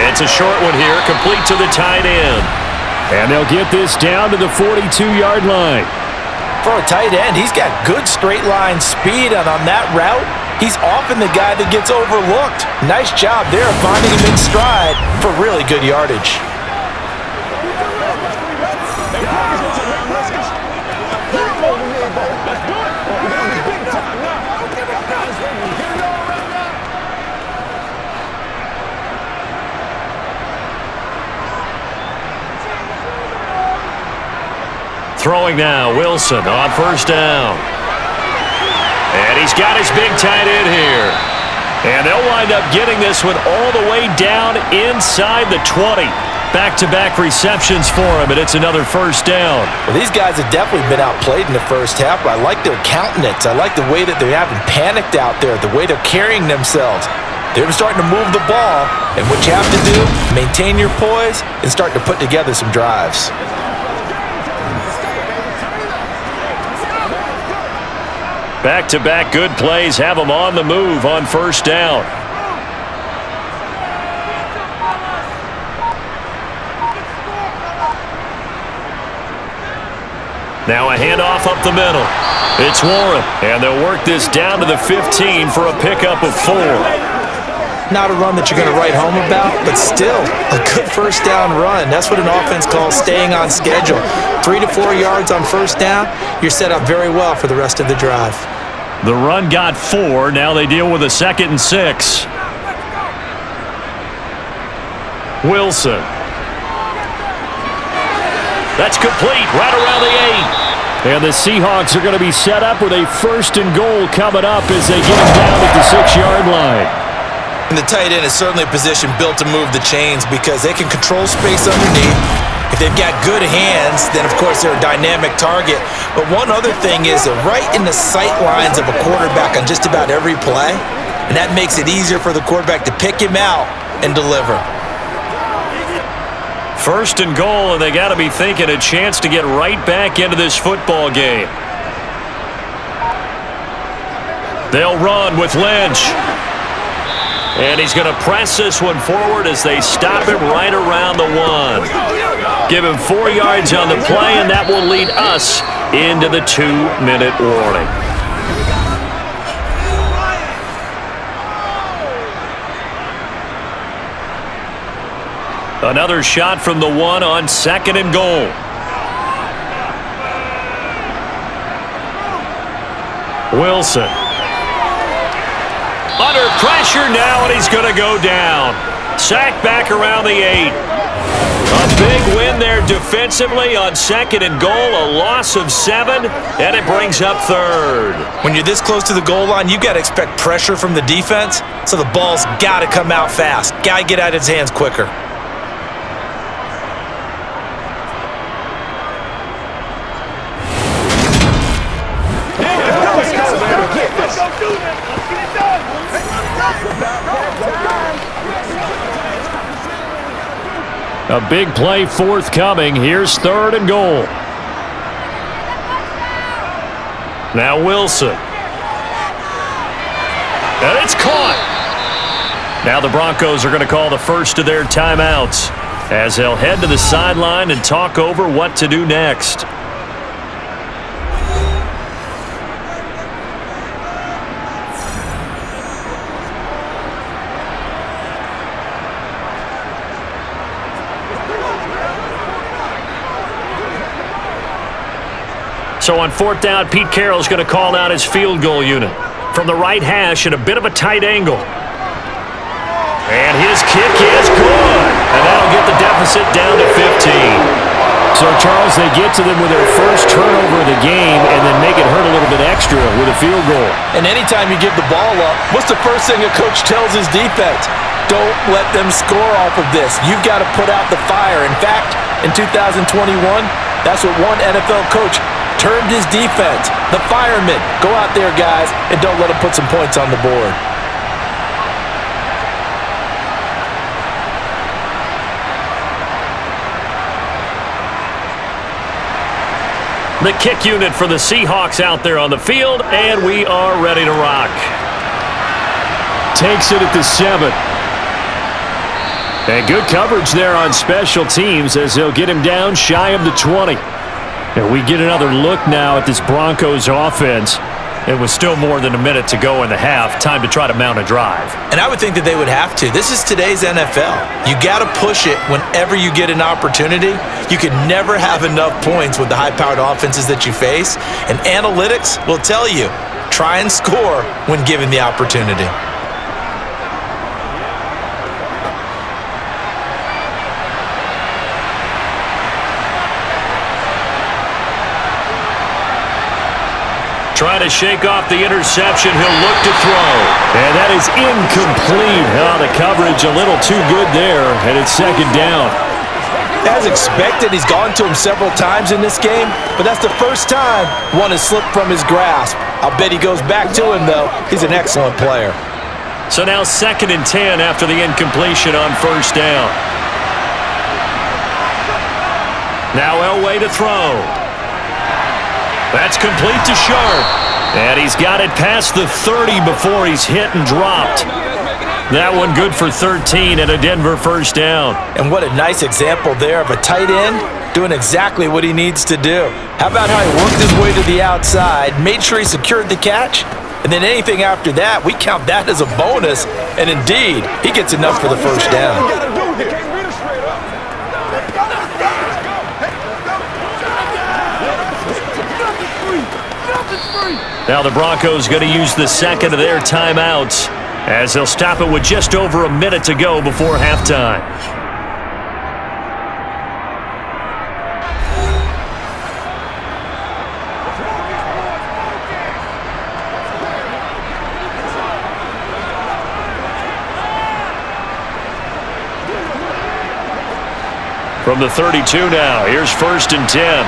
It's a short one here, complete to the tight end. And they'll get this down to the 42-yard line. For a tight end, he's got good straight line speed, and on that route, he's often the guy that gets overlooked. Nice job there finding him in stride for really good yardage. Throwing now, Wilson on 1st down. And he's got his big tight end here. And they'll wind up getting this one all the way down inside the 20. Back-to-back receptions for him, and it's another first down. Well, these guys have definitely been outplayed in the first half, but I like their countenance. I like the way that they haven't panicked out there, the way they're carrying themselves. They're starting to move the ball, and what you have to do, maintain your poise and start to put together some drives. Back-to-back good plays have them on the move on first down. Now a handoff up the middle. It's Warren, and they'll work this down to the 15 for a pickup of 4. Not a run that you're going to write home about, but still a good first down run. That's what an offense calls staying on schedule. 3 to 4 yards on first down, you're set up very well for the rest of the drive. The run got 4. Now they deal with a 2nd and 6. Wilson. That's complete right around the 8. And the Seahawks are going to be set up with a 1st and goal coming up as they get him down at the 6-yard line. And the tight end is certainly a position built to move the chains because they can control space underneath. If they've got good hands, then of course they're a dynamic target. But one other thing is they're right in the sight lines of a quarterback on just about every play. And that makes it easier for the quarterback to pick him out and deliver. 1st and goal, and they got to be thinking a chance to get right back into this football game. They'll run with Lynch. And he's going to press this one forward as they stop him right around the 1. Give him 4 yards on the play, and that will lead us into the 2-minute warning. Another shot from the 1 on 2nd and goal. Wilson. Under pressure now, and he's going to go down. Sacked back around the 8. A big win there defensively on 2nd and goal. A loss of 7, and it brings up 3rd. When you're this close to the goal line, you've got to expect pressure from the defense, so the ball's got to come out fast. Got to get out of his hands quicker. A big play forthcoming. Here's 3rd and goal. Now Wilson. And it's caught. Now the Broncos are going to call the first of their timeouts as they'll head to the sideline and talk over what to do next. So on 4th down, Pete Carroll's going to call out his field goal unit. From the right hash at a bit of a tight angle. And his kick is good. And that'll get the deficit down to 15. So, Charles, they get to them with their first turnover of the game and then make it hurt a little bit extra with a field goal. And anytime you give the ball up, what's the first thing a coach tells his defense? Don't let them score off of this. You've got to put out the fire. In fact, in 2021, that's what one NFL coach termed his defense, the firemen. Go out there, guys, and don't let them put some points on the board. The kick unit for the Seahawks out there on the field, and we are ready to rock. Takes it at the 7. And good coverage there on special teams as they'll get him down shy of the 20. And we get another look now at this Broncos offense. It was still more than a minute to go in the half. Time to try to mount a drive. And I would think that they would have to. This is today's NFL. You got to push it whenever you get an opportunity. You can never have enough points with the high-powered offenses that you face. And analytics will tell you, try and score when given the opportunity. Trying to shake off the interception. He'll look to throw. And that is incomplete. Oh, the coverage a little too good there, and it's 2nd down. As expected, he's gone to him several times in this game, but that's the first time one has slipped from his grasp. I'll bet he goes back to him, though. He's an excellent player. So now 2nd and 10 after the incompletion on first down. Now Elway to throw. That's complete to Sharp. And he's got it past the 30 before he's hit and dropped. That one good for 13 and a Denver first down. And what a nice example there of a tight end doing exactly what he needs to do. How about how he worked his way to the outside, made sure he secured the catch, and then anything after that, we count that as a bonus. And indeed, he gets enough for the first down. Now the Broncos going to use the second of their timeouts as they'll stop it with just over a minute to go before halftime. From the 32 now, here's 1st and 10.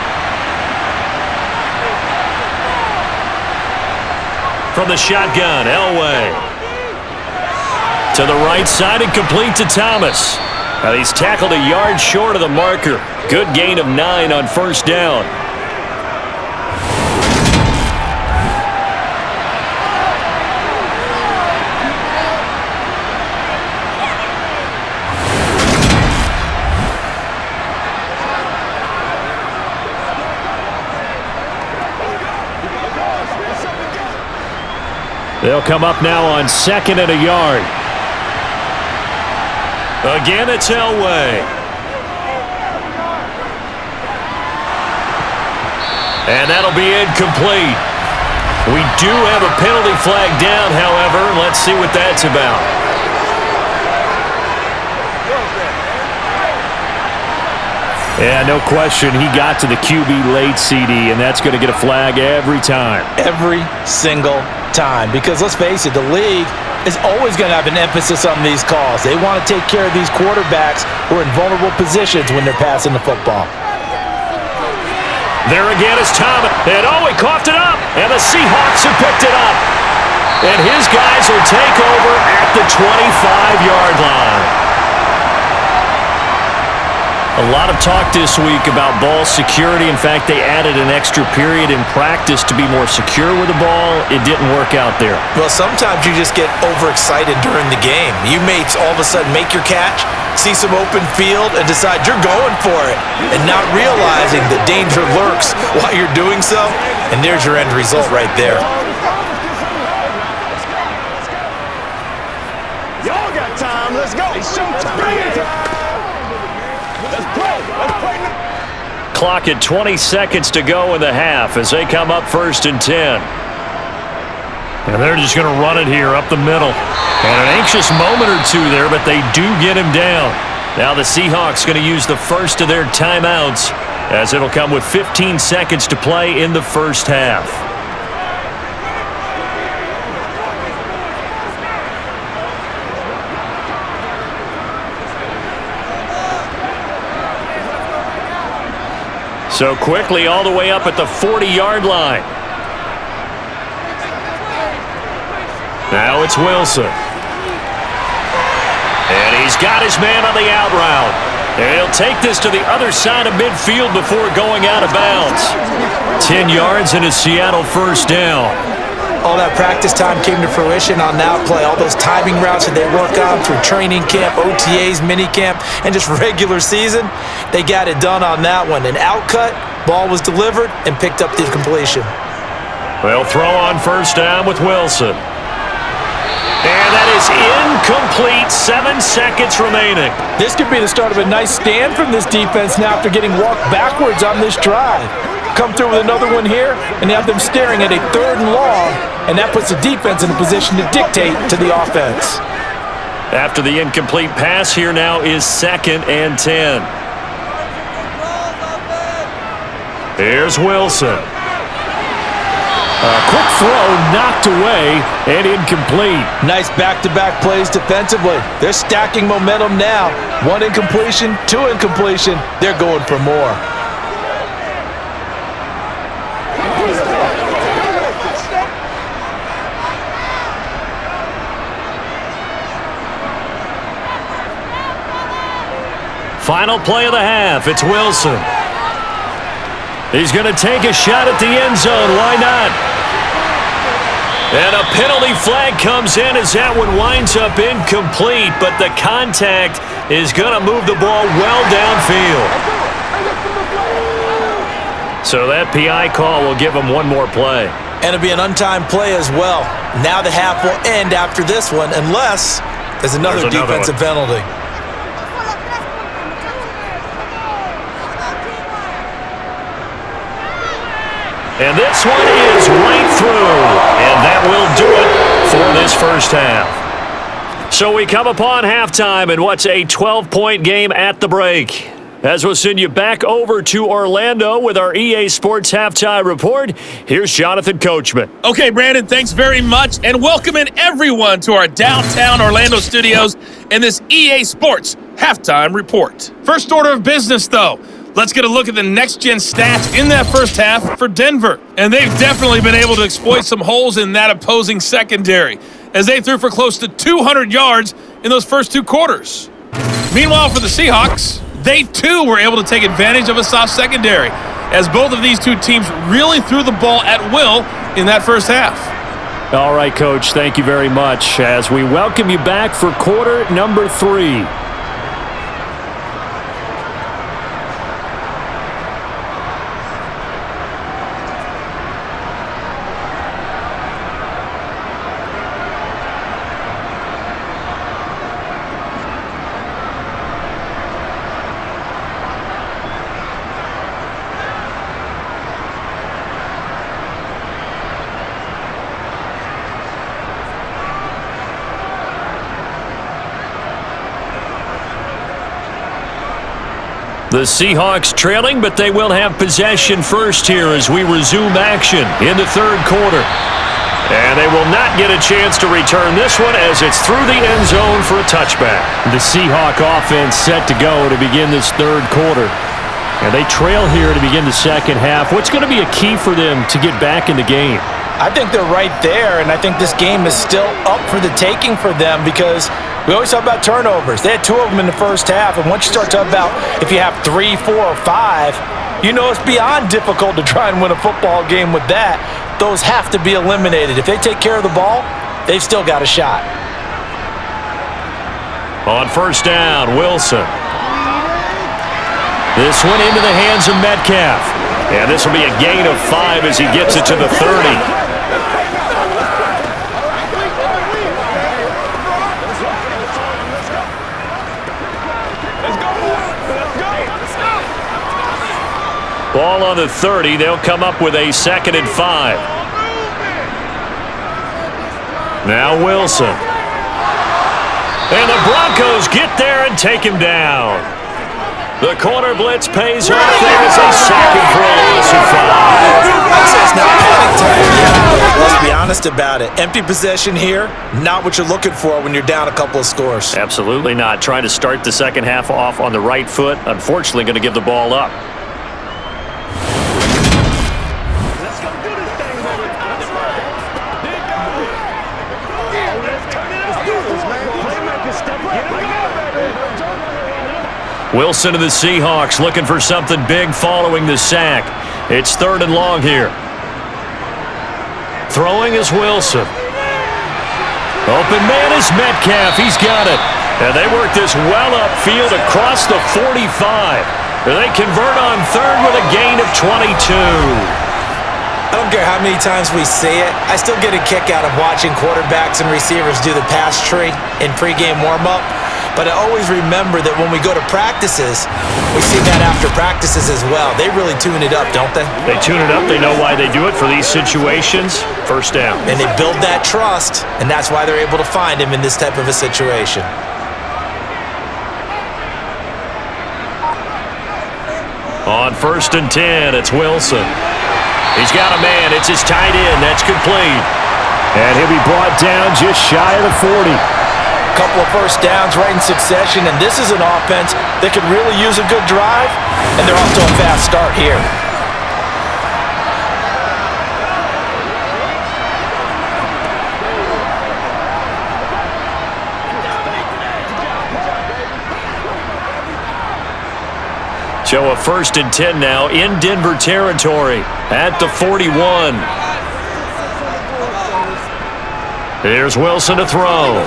From the shotgun, Elway. To the right side and complete to Thomas. Now he's tackled a yard short of the marker. Good gain of 9 on first down. They'll come up now on 2nd and a yard. Again, it's Elway. And that'll be incomplete. We do have a penalty flag down, however. Let's see what that's about. Yeah, no question. He got to the QB late, CD, and that's going to get a flag every time. Every single time. Because let's face it, the league is always going to have an emphasis on these calls. They want to take care of these quarterbacks who are in vulnerable positions when they're passing the football. There again is Thomas. And he coughed it up. And the Seahawks have picked it up. And his guys will take over at the 25-yard line. A lot of talk this week about ball security. In fact, they added an extra period in practice to be more secure with the ball. It didn't work out there. Well, sometimes you just get overexcited during the game. You may all of a sudden make your catch, see some open field, and decide you're going for it, and not realizing the danger lurks while you're doing so. And there's your end result right there. Y'all got time. Let's go. Bring it. Clock at 20 seconds to go in the half as they come up 1st and 10. And they're just going to run it here up the middle. And an anxious moment or two there, but they do get him down. Now the Seahawks going to use the first of their timeouts as it'll come with 15 seconds to play in the first half. So quickly all the way up at the 40-yard line. Now it's Wilson. And he's got his man on the out route. And he'll take this to the other side of midfield before going out of bounds. 10 yards and a Seattle first down. All that practice time came to fruition on that play. All those timing routes that they work on through training camp, OTAs, minicamp, and just regular season, they got it done on that one. An out cut, ball was delivered, and picked up the completion. They'll throw on first down with Wilson. And that is incomplete. 7 seconds remaining. This could be the start of a nice stand from this defense now after getting walked backwards on this drive. Come through with another one here and have them staring at a 3rd and long, and that puts the defense in a position to dictate to the offense. After the incomplete pass, here now is 2nd and 10. Here's Wilson. A quick throw knocked away and incomplete. Nice back-to-back plays defensively. They're stacking momentum now. 1 incompletion, 2 incompletion. They're going for more. Final play of the half. It's Wilson. He's going to take a shot at the end zone. Why not? And a penalty flag comes in as that one winds up incomplete, but the contact is going to move the ball well downfield. So that PI call will give him one more play. And it'll be an untimed play as well. Now the half will end after this one, unless there's another defensive penalty. And this one is right through. And that will do it for this first half. So we come upon halftime in what's a 12-point game at the break. As we'll send you back over to Orlando with our EA Sports Halftime Report, here's Jonathan Coachman. Okay, Brandon, thanks very much. And welcoming everyone to our downtown Orlando studios in this EA Sports Halftime Report. First order of business, though. Let's get a look at the next-gen stats in that first half for Denver. And they've definitely been able to exploit some holes in that opposing secondary, as they threw for close to 200 yards in those first 2 quarters. Meanwhile, for the Seahawks, they too were able to take advantage of a soft secondary, as both of these two teams really threw the ball at will in that first half. All right, Coach, thank you very much as we welcome you back for quarter number 3. The Seahawks trailing, but they will have possession first here as we resume action in the third quarter. And they will not get a chance to return this one as it's through the end zone for a touchback. The Seahawk offense set to go to begin this third quarter. And they trail here to begin the second half. What's going to be a key for them to get back in the game? I think they're right there, and I think this game is still up for the taking for them because we always talk about turnovers. They had 2 of them in the first half, and once you start talking about if you have 3, 4, or 5, you know it's beyond difficult to try and win a football game with that. Those have to be eliminated. If they take care of the ball, they've still got a shot. On first down, Wilson. This one into the hands of Metcalf. And this will be a gain of 5 as he gets it to the 30. Ball on the 30. They'll come up with a 2nd and 5. Now Wilson. And the Broncos get there and take him down. The corner blitz pays off. There is a sack for a loss of 5. I'd say it's not panic time yet. Let's be honest about it. Empty possession here, not what you're looking for when you're down a couple of scores. Absolutely not. Trying to start the second half off on the right foot. Unfortunately, going to give the ball up. Wilson of the Seahawks looking for something big following the sack. It's 3rd and long here. Throwing is Wilson. Open man is Metcalf. He's got it. And they work this well upfield across the 45. They convert on 3rd with a gain of 22. I don't care how many times we say it, I still get a kick out of watching quarterbacks and receivers do the pass tree in pregame warm-up. But I always remember that when we go to practices, we see that after practices as well. They really tune it up, don't they? They tune it up. They know why they do it for these situations. First down. And they build that trust, and that's why they're able to find him in this type of a situation. On 1st and 10, it's Wilson. He's got a man. It's his tight end. That's complete. And he'll be brought down just shy of the 40. Couple of first downs right in succession, and this is an offense that could really use a good drive, and they're off to a fast start here. So a 1st and 10 now in Denver territory at the 41. Here's Wilson to throw.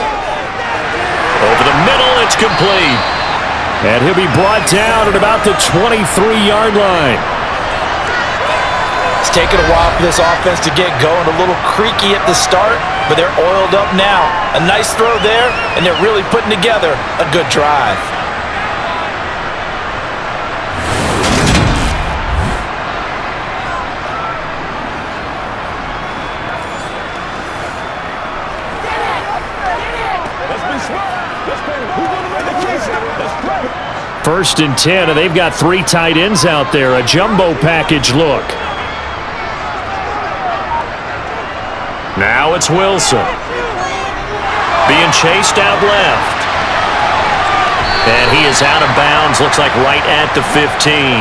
Over the middle, it's complete. And he'll be brought down at about the 23-yard line. It's taken a while for this offense to get going. A little creaky at the start, but they're oiled up now. A nice throw there, and they're really putting together a good drive. First and 10, and they've got 3 tight ends out there. A jumbo package look. Now it's Wilson. Being chased out left. And he is out of bounds, looks like right at the 15.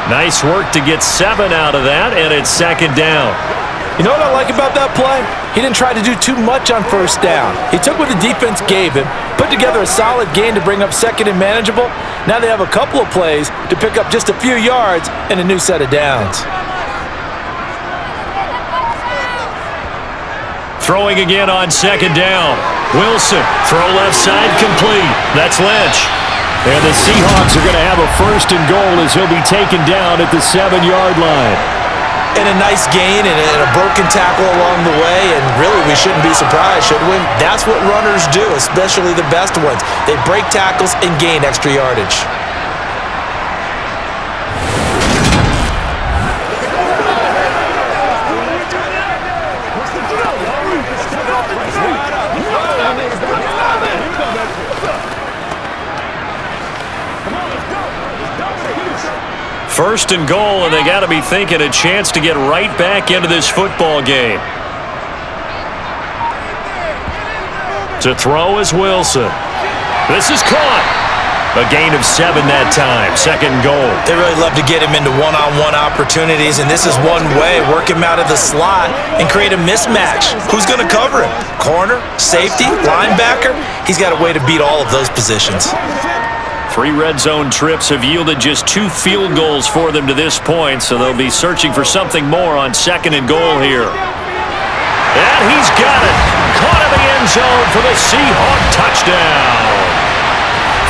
Nice work to get 7 out of that, and it's 2nd down. You know what I like about that play? He didn't try to do too much on first down. He took what the defense gave him, put together a solid gain to bring up 2nd and manageable. Now they have a couple of plays to pick up just a few yards and a new set of downs. Throwing again on 2nd down. Wilson, throw left side, complete. That's Lynch. And the Seahawks are going to have a 1st and goal as he'll be taken down at the 7-yard line. And a nice gain and a broken tackle along the way, and really we shouldn't be surprised, should we? That's what runners do, especially the best ones. They break tackles and gain extra yardage. First and goal, and they got to be thinking a chance to get right back into this football game. To throw is Wilson. This is caught. A gain of 7 that time. 2nd goal. They really love to get him into one-on-one opportunities, and this is one way. Work him out of the slot and create a mismatch. Who's going to cover him? Corner, safety, linebacker? He's got a way to beat all of those positions. 3 red zone trips have yielded just 2 field goals for them to this point, so they'll be searching for something more on 2nd and goal here. And he's got it. Caught in the end zone for the Seahawk touchdown.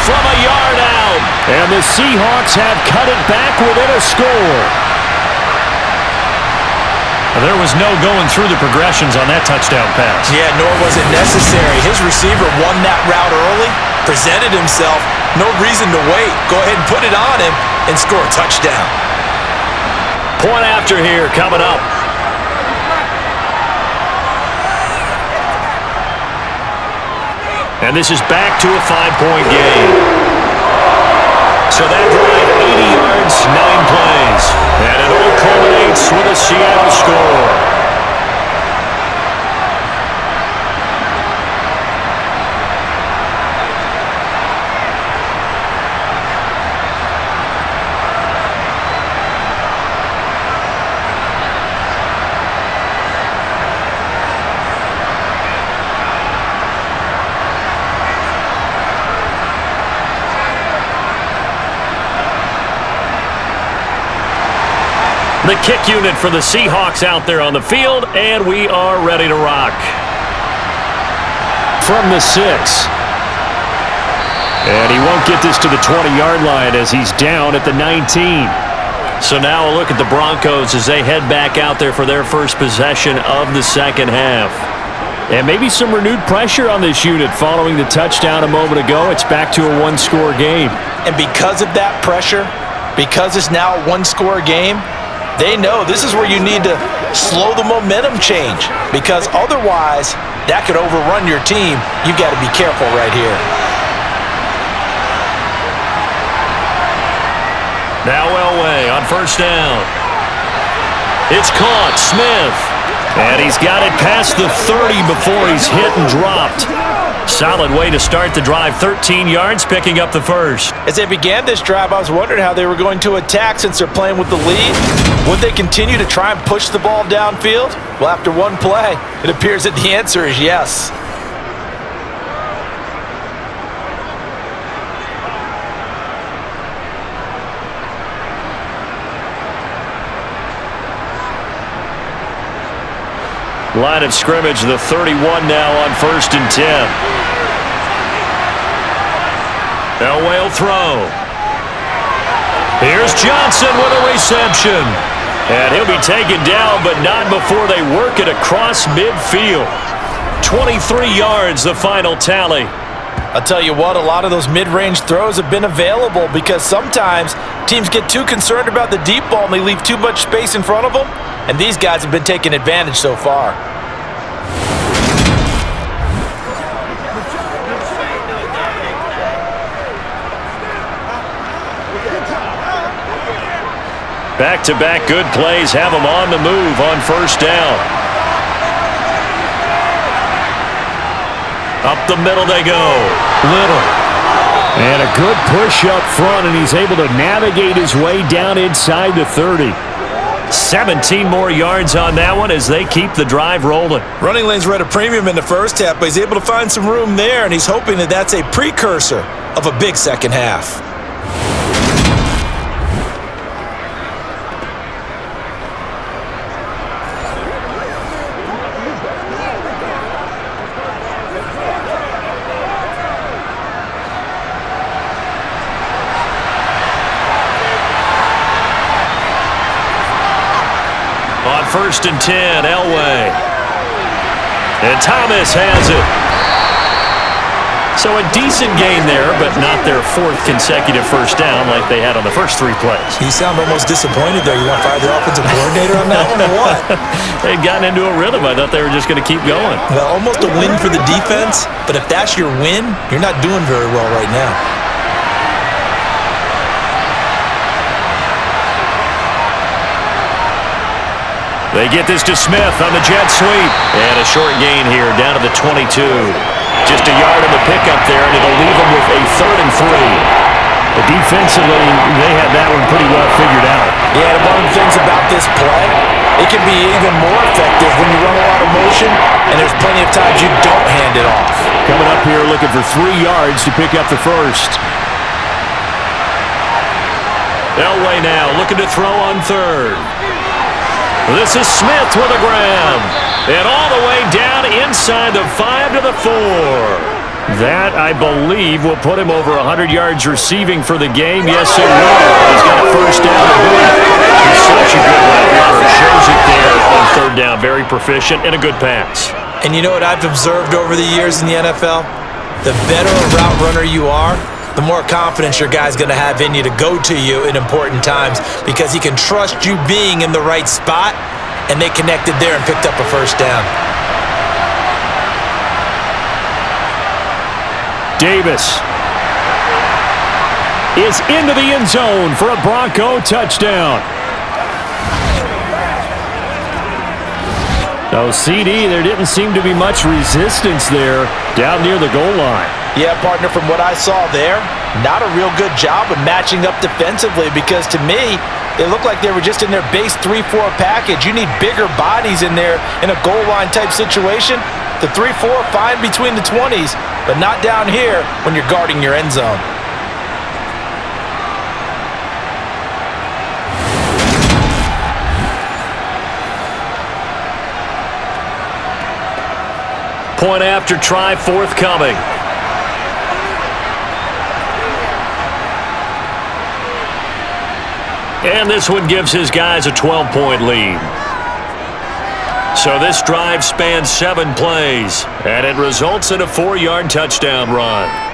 From a yard out. And the Seahawks have cut it back within a score. There was no going through the progressions on that touchdown pass. Yeah, nor was it necessary. His receiver won that route early, presented himself. No reason to wait. Go ahead and put it on him and score a touchdown. Point after here coming up. And this is back to a 5-point game. So that drive, 80 yards, 9 plays. And it all culminates with a Seattle score. The kick unit for the Seahawks out there on the field, and we are ready to rock. From the 6. And he won't get this to the 20-yard line as he's down at the 19. So now a look at the Broncos as they head back out there for their first possession of the 2nd half. And maybe some renewed pressure on this unit following the touchdown a moment ago. It's back to a 1-score game. And because of that pressure, because it's now a 1-score game, they know this is where you need to slow the momentum change, because otherwise that could overrun your team. You've got to be careful right here. Now Elway on 1st down. It's caught. Smith. And he's got it past the 30 before he's hit and dropped. Solid way to start the drive. 13 yards, picking up the first. As they began this drive, I was wondering how they were going to attack since they're playing with the lead. Would they continue to try and push the ball downfield? Well, after one play, it appears that the answer is yes. Line of scrimmage, the 31 now on 1st and 10. Elway will throw. Here's Johnson with a reception. And he'll be taken down, but not before they work it across midfield. 23 yards, the final tally. I'll tell you what, a lot of those mid-range throws have been available because sometimes teams get too concerned about the deep ball and they leave too much space in front of them. And these guys have been taking advantage so far. Back-to-back good plays have them on the move on 1st down. Up the middle they go. Little. And a good push up front, and he's able to navigate his way down inside the 30. 17 more yards on that one as they keep the drive rolling. Running lanes were at a premium in the first half, but he's able to find some room there, and he's hoping that that's a precursor of a big second half. On 1st and 10, Elway. And Thomas has it. So a decent gain there, but not their 4th consecutive first down like they had on the first 3 plays. You sound almost disappointed there. You want to fire the offensive coordinator on that one or what? They'd gotten into a rhythm. I thought they were just going to keep going. Well, almost a win for the defense, but if that's your win, you're not doing very well right now. They get this to Smith on the jet sweep. And a short gain here down to the 22. Just a yard on the pickup there, and it'll leave them with a 3rd and 3. But defensively, they had that one pretty well figured out. Yeah, and one of the things about this play, it can be even more effective when you run a lot of motion, and there's plenty of times you don't hand it off. Coming up here looking for 3 yards to pick up the first. Elway now looking to throw on 3rd. This is Smith with a grab. And all the way down inside the 5 to the 4. That, I believe, will put him over 100 yards receiving for the game. Yes, it will. He's got a first down to boot. He's such a good route runner. Shows it there on 3rd down. Very proficient and a good pass. And you know what I've observed over the years in the NFL? The better a route runner you are, the more confidence your guy's going to have in you to go to you in important times because he can trust you being in the right spot, and they connected there and picked up a first down. Davis is into the end zone for a Bronco touchdown. So, CD, there didn't seem to be much resistance there down near the goal line. Yeah, partner, from what I saw there, not a real good job of matching up defensively because to me, they looked like they were just in their base 3-4 package. You need bigger bodies in there in a goal line type situation. The 3-4, fine between the 20s, but not down here when you're guarding your end zone. Point after try forthcoming. And this one gives his guys a 12-point lead. So this drive spans 7 plays, and it results in a 4-yard touchdown run.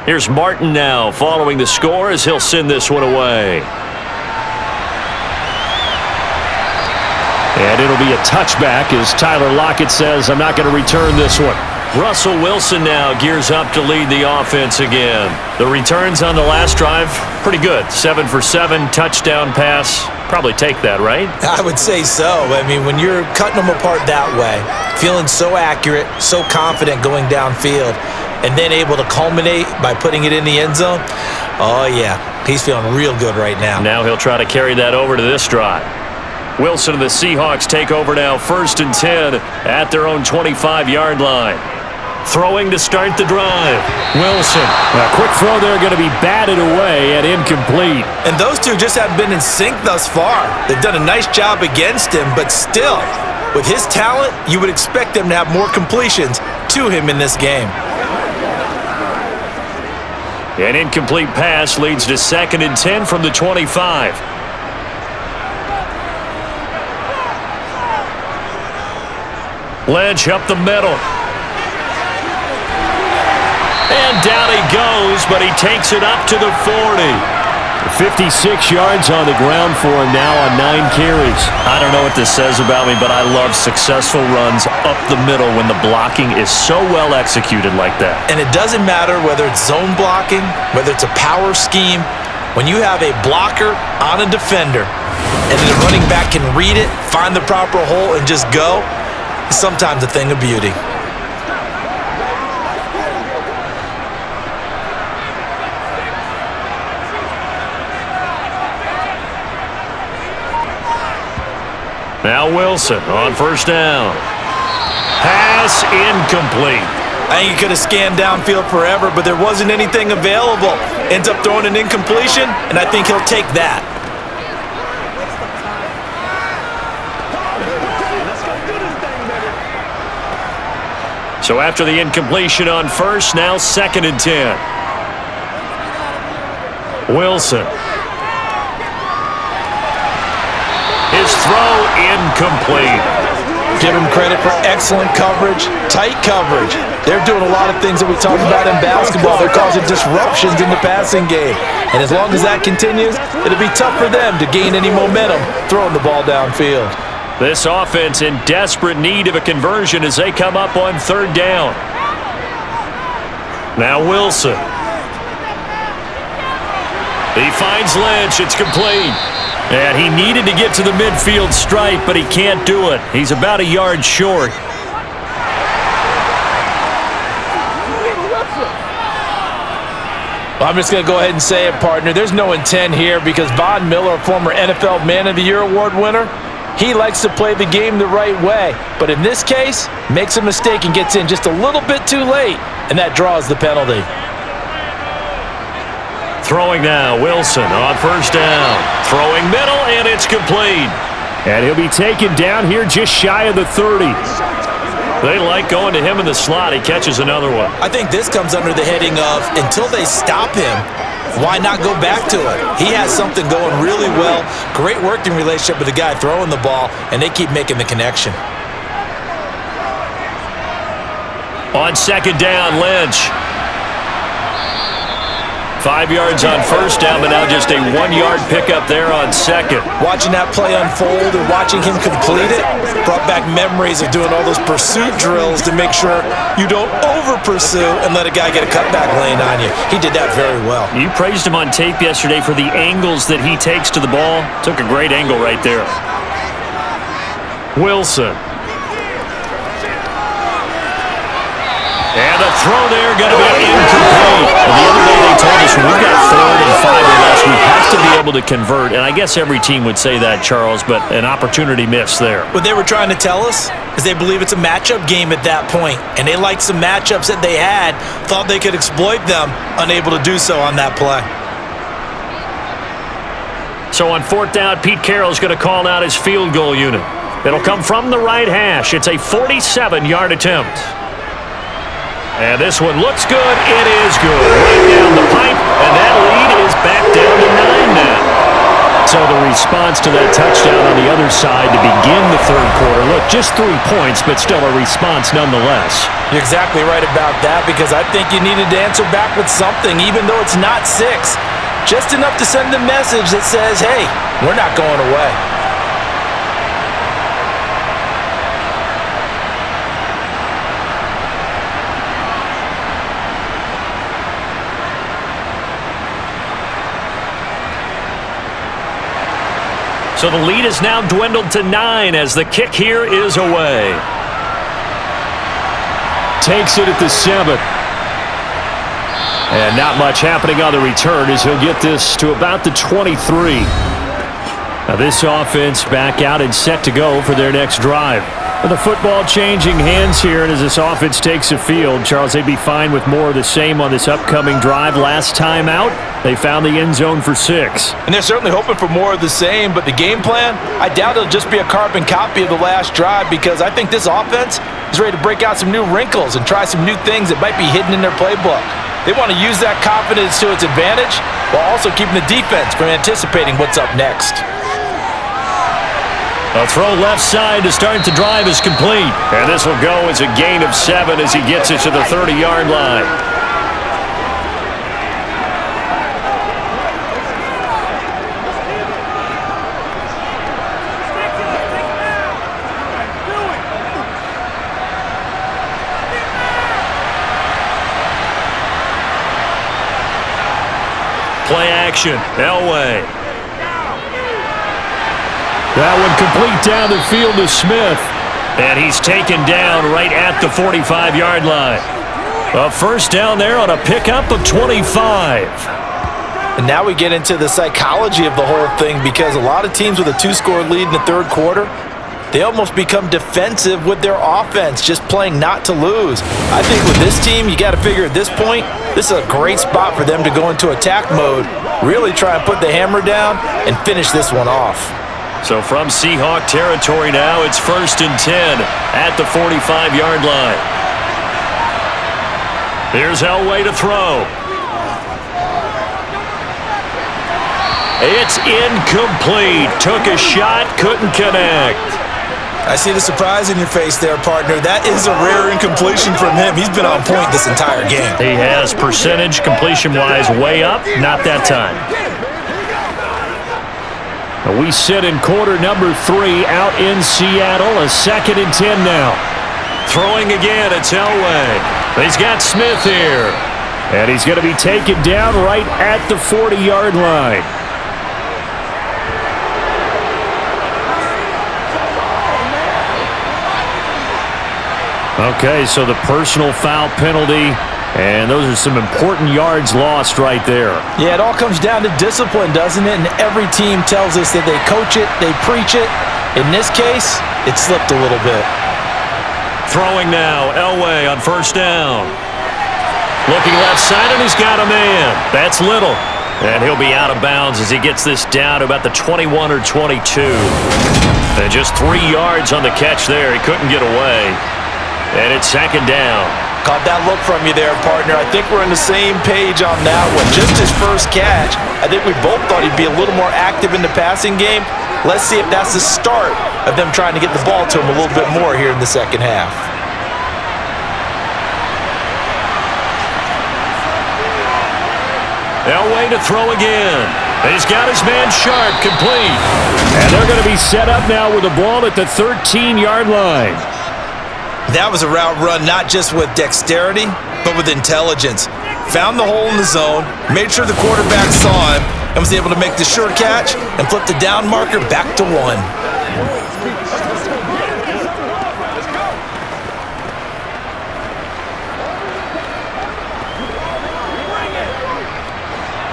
Here's Martin now following the score as he'll send this one away. And it'll be a touchback as Tyler Lockett says, I'm not going to return this one. Russell Wilson now gears up to lead the offense again. The returns on the last drive, pretty good. 7 for 7, touchdown pass. Probably take that, right? I would say so. I mean, when you're cutting them apart that way, feeling so accurate, so confident going downfield, and then able to culminate by putting it in the end zone, oh yeah, he's feeling real good right now. Now he'll try to carry that over to this drive. Wilson and the Seahawks take over now, 1st and 10 at their own 25-yard line. Throwing to start the drive. Wilson. A quick throw there going to be batted away and incomplete. And those two just have been in sync thus far. They've done a nice job against him, but still, with his talent, you would expect them to have more completions to him in this game. An incomplete pass leads to 2nd and 10 from the 25. Lynch up the middle. And down he goes, but he takes it up to the 40. 56 yards on the ground for him now on 9 carries. I don't know what this says about me, but I love successful runs up the middle when the blocking is so well executed like that. And it doesn't matter whether it's zone blocking, whether it's a power scheme. When you have a blocker on a defender and the running back can read it, find the proper hole, and just go, it's sometimes a thing of beauty. Now Wilson on 1st down. Pass incomplete. I think he could have scanned downfield forever, but there wasn't anything available. Ends up throwing an incompletion, and I think he'll take that. So after the incompletion on 1st, now 2nd and 10. Wilson. His throw incomplete. Give him credit for excellent coverage, tight coverage. They're doing a lot of things that we talked about in basketball. They're causing disruptions in the passing game. And as long as that continues, it'll be tough for them to gain any momentum throwing the ball downfield. This offense in desperate need of a conversion as they come up on 3rd down. Now Wilson. He finds Lynch. It's complete. And he needed to get to the midfield stripe, but he can't do it. He's about a yard short. Well, I'm just going to go ahead and say it, partner. There's no intent here because Von Miller, a former NFL Man of the Year award winner, he likes to play the game the right way. But in this case, makes a mistake and gets in just a little bit too late, and that draws the penalty. Throwing now, Wilson on 1st down. Throwing middle, and it's complete. And he'll be taken down here just shy of the 30. They like going to him in the slot. He catches another one. I think this comes under the heading of, until they stop him, why not go back to it? He has something going really well. Great working relationship with the guy throwing the ball, and they keep making the connection. On 2nd down, Lynch. 5 yards on 1st down, but now just a 1-yard pickup there on 2nd. Watching that play unfold and watching him complete it brought back memories of doing all those pursuit drills to make sure you don't over-pursue and let a guy get a cutback lane on you. He did that very well. You praised him on tape yesterday for the angles that he takes to the ball. Took a great angle right there. Wilson. And a throw there going to be incomplete. The other day they told us when we've got 3rd and 5 or less, we have to be able to convert. And I guess every team would say that, Charles, but an opportunity missed there. What they were trying to tell us is they believe it's a matchup game at that point. And they liked some matchups that they had, thought they could exploit them, unable to do so on that play. So on 4th down, Pete Carroll's going to call out his field goal unit. It'll come from the right hash. It's a 47-yard attempt. And this one looks good. It is good. Right down the pipe, and that lead is back down to 9 now. So the response to that touchdown on the other side to begin the third quarter. Look, just 3 points, but still a response nonetheless. You're exactly right about that, because I think you needed to answer back with something, even though it's not 6. Just enough to send a message that says, hey, we're not going away. So the lead is now dwindled to 9 as the kick here is away. Takes it at the 7. And not much happening on the return as he'll get this to about the 23. Now this offense back out and set to go for their next drive. With the football changing hands here, and as this offense takes the field, Charles, they'd be fine with more of the same on this upcoming drive. Last time out, they found the end zone for 6. And they're certainly hoping for more of the same, but the game plan, I doubt it'll just be a carbon copy of the last drive, because I think this offense is ready to break out some new wrinkles and try some new things that might be hidden in their playbook. They want to use that confidence to its advantage while also keeping the defense from anticipating what's up next. A throw left side to start the drive is complete. And this will go as a gain of 7 as he gets it to the 30-yard line. Play action. Elway. That one complete down the field to Smith. And he's taken down right at the 45-yard line. A first down there on a pickup of 25. And now we get into the psychology of the whole thing, because a lot of teams with a 2-score lead in the third quarter, they almost become defensive with their offense, just playing not to lose. I think with this team, you got to figure at this point, this is a great spot for them to go into attack mode, really try and put the hammer down and finish this one off. So from Seahawk territory now, it's 1st and 10 at the 45-yard line. Here's Elway to throw. It's incomplete. Took a shot, couldn't connect. I see the surprise in your face there, partner. That is a rare incompletion from him. He's been on point this entire game. He has percentage completion-wise way up. Not that time. We sit in quarter number 3 out in Seattle. A 2nd and 10 now. Throwing again, it's Elway. He's got Smith here. And he's going to be taken down right at the 40-yard line. Okay, so the personal foul penalty, and those are some important yards lost right there. Yeah, it all comes down to discipline, doesn't it? And every team tells us that they coach it, they preach it. In this case, it slipped a little bit. Throwing now, Elway on first down. Looking left side, and he's got a man. That's Little. And he'll be out of bounds as he gets this down to about the 21 or 22. And just 3 yards on the catch there. He couldn't get away. And it's 2nd down. Caught that look from you there, partner. I think we're on the same page on that one. Just his first catch, I think we both thought he'd be a little more active in the passing game. Let's see if that's the start of them trying to get the ball to him a little bit more here in the second half. Elway to throw again. He's got his man Sharp, complete. And they're going to be set up now with the ball at the 13-yard line. That was a route run not just with dexterity, but with intelligence. Found the hole in the zone, made sure the quarterback saw him, and was able to make the sure catch and flip the down marker back to 1.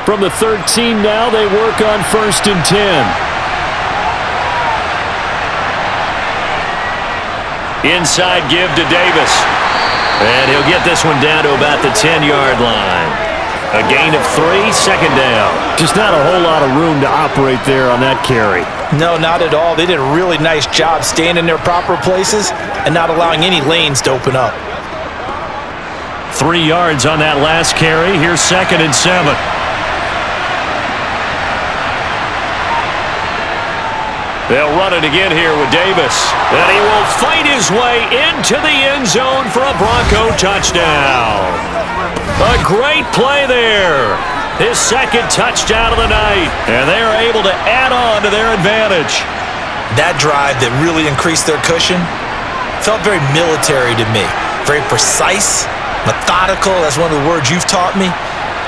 From the 13 now, they work on 1st and 10. Inside give to Davis. And he'll get this one down to about the 10-yard line. A gain of 3, 2nd down. Just not a whole lot of room to operate there on that carry. No, not at all. They did a really nice job staying in their proper places and not allowing any lanes to open up. 3 yards on that last carry. Here's 2nd and 7. They'll run it again here with Davis. And he will fight his way into the end zone for a Bronco touchdown. A great play there. His second touchdown of the night. And they are able to add on to their advantage. That drive that really increased their cushion felt very military to me. Very precise, methodical. That's one of the words you've taught me.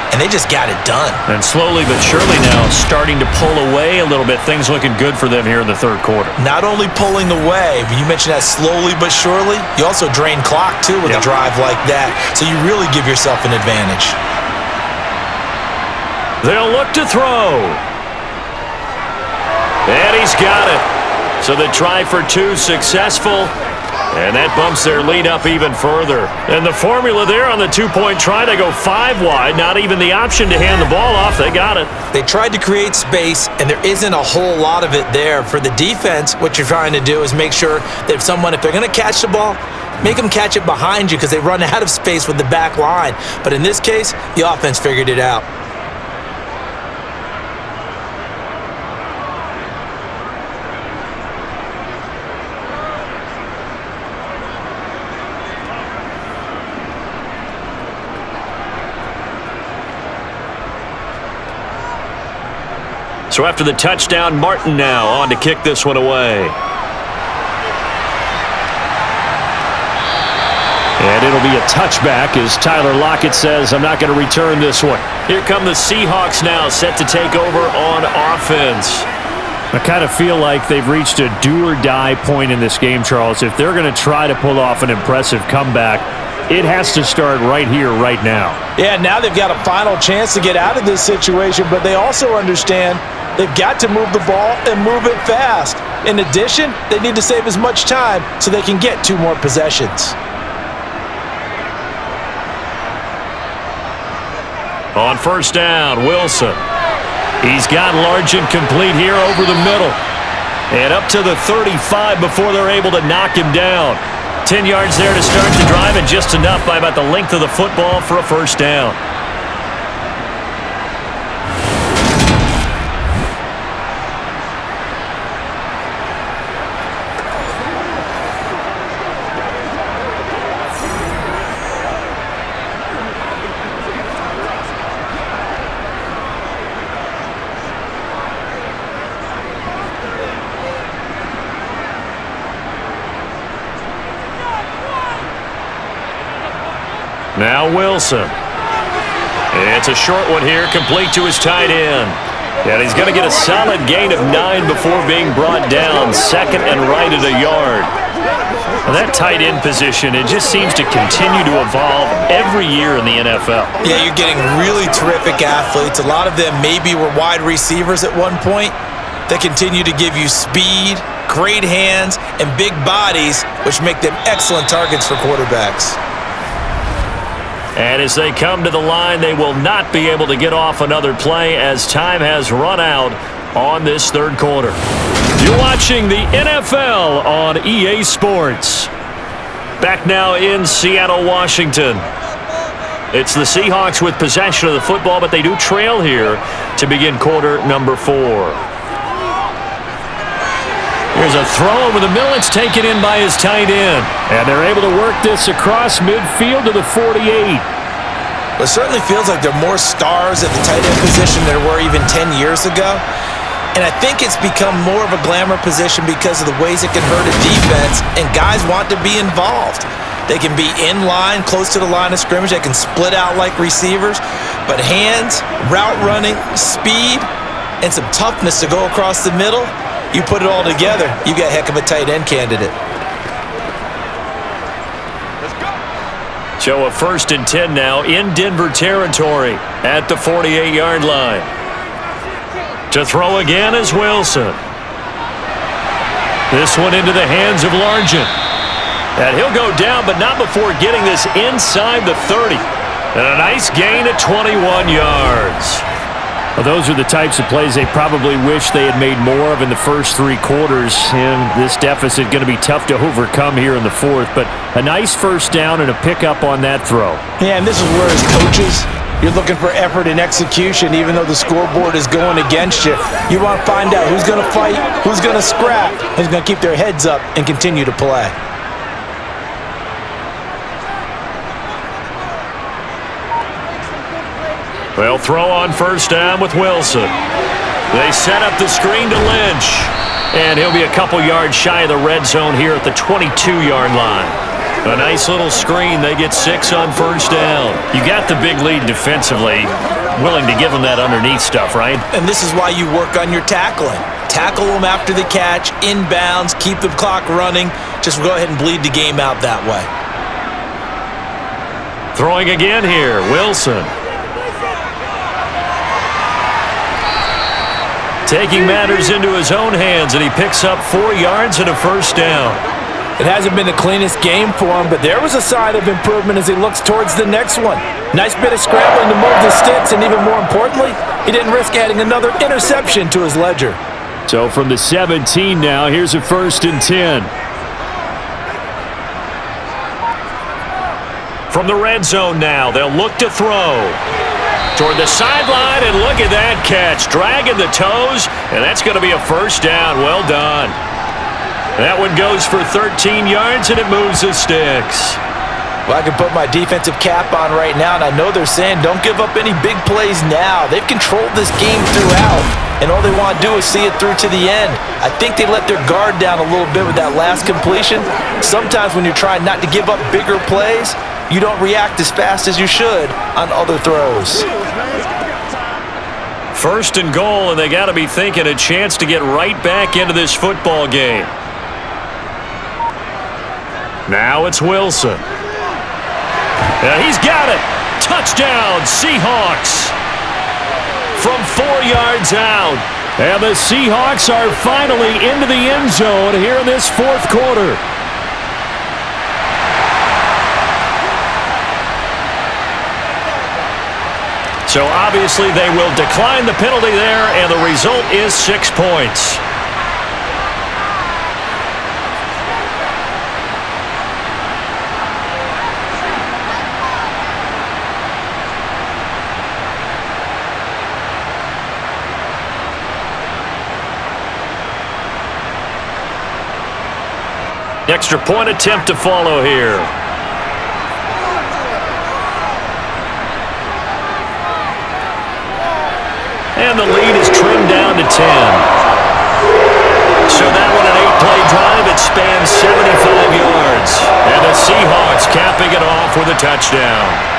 And they just got it done. And slowly but surely now starting to pull away a little bit. Things looking good for them here in the third quarter. Not only pulling away, but you mentioned that slowly but surely. You also drain clock, too, with a drive like that. So you really give yourself an advantage. They'll look to throw. And he's got it. So the try for two successful. And that bumps their lead up even further. And the formula there on the two-point try, they go 5 wide. Not even the option to hand the ball off. They got it. They tried to create space, and there isn't a whole lot of it there. For the defense, what you're trying to do is make sure that if they're going to catch the ball, make them catch it behind you because they run out of space with the back line. But in this case, the offense figured it out. So after the touchdown, Martin now on to kick this one away. And it'll be a touchback as Tyler Lockett says, I'm not going to return this one. Here come the Seahawks now, set to take over on offense. I kind of feel like they've reached a do-or-die point in this game, Charles. If they're going to try to pull off an impressive comeback, it has to start right here, right now. Yeah, now they've got a final chance to get out of this situation, but they also understand they've got to move the ball and move it fast. In addition, they need to save as much time so they can get 2 more possessions. On first down, Wilson. He's got Largent complete here over the middle. And up to the 35 before they're able to knock him down. 10 yards there to start the drive, and just enough by about the length of the football for a first down. Now Wilson. It's a short one here, complete to his tight end. And he's going to get a solid gain of 9 before being brought down. Second and right at a yard. Well, that tight end position, it just seems to continue to evolve every year in the NFL. Yeah, you're getting really terrific athletes. A lot of them maybe were wide receivers at one point. They continue to give you speed, great hands, and big bodies, which make them excellent targets for quarterbacks. And as they come to the line, they will not be able to get off another play as time has run out on this third quarter. You're watching the NFL on EA Sports. Back now in Seattle, Washington. It's the Seahawks with possession of the football, but they do trail here to begin quarter number 4. Here's a throw over the middle. It's taken in by his tight end. And they're able to work this across midfield to the 48. Well, it certainly feels like there are more stars at the tight end position than there were even 10 years ago. And I think it's become more of a glamour position because of the ways it can hurt a defense, and guys want to be involved. They can be in line, close to the line of scrimmage. They can split out like receivers. But hands, route running, speed, and some toughness to go across the middle, you put it all together, you got a heck of a tight end candidate. So a 1st and 10 now in Denver territory at the 48-yard line. To throw again is Wilson. This one into the hands of Largent. And he'll go down, but not before getting this inside the 30. And a nice gain at 21 yards. Well, those are the types of plays they probably wish they had made more of in the first 3 quarters. And this deficit going to be tough to overcome here in the 4th. But a nice first down and a pickup on that throw. Yeah, and this is where his coaches You're looking for effort and execution, even though the scoreboard is going against you. You want to find out who's going to fight, who's going to scrap, who's going to keep their heads up and continue to play. They'll throw on first down with Wilson. They set up the screen to Lynch. And he'll be a couple yards shy of the red zone here at the 22-yard line. A nice little screen. They get 6 on first down. You got the big lead defensively. Willing to give them that underneath stuff, right? And this is why you work on your tackling. Tackle them after the catch, inbounds, keep the clock running. Just go ahead and bleed the game out that way. Throwing again here, Wilson. Taking matters into his own hands, and he picks up 4 yards and a first down. It hasn't been the cleanest game for him, but there was a sign of improvement as he looks towards the next one. Nice bit of scrambling to move the sticks, and even more importantly, he didn't risk adding another interception to his ledger. So from the 17 now, here's a 1st and 10. From the red zone now, they'll look to throw. Toward the sideline, and look at that catch. Dragging the toes, and that's going to be a first down. Well done. That one goes for 13 yards, and it moves the sticks. Well, I can put my defensive cap on right now, and I know they're saying don't give up any big plays now. They've controlled this game throughout, and all they want to do is see it through to the end. I think they let their guard down a little bit with that last completion. Sometimes when you're trying not to give up bigger plays, you don't react as fast as you should on other throws. First and goal, and they got to be thinking a chance to get right back into this football game. Now it's Wilson. And he's got it. Touchdown, Seahawks. From 4 yards out. And the Seahawks are finally into the end zone here in this 4th quarter. So obviously they will decline the penalty there, and the result is 6 points. Extra point attempt to follow here. And the lead is trimmed down to 10. So that one, an 8-play drive. It spans 75 yards. And the Seahawks capping it off with a touchdown.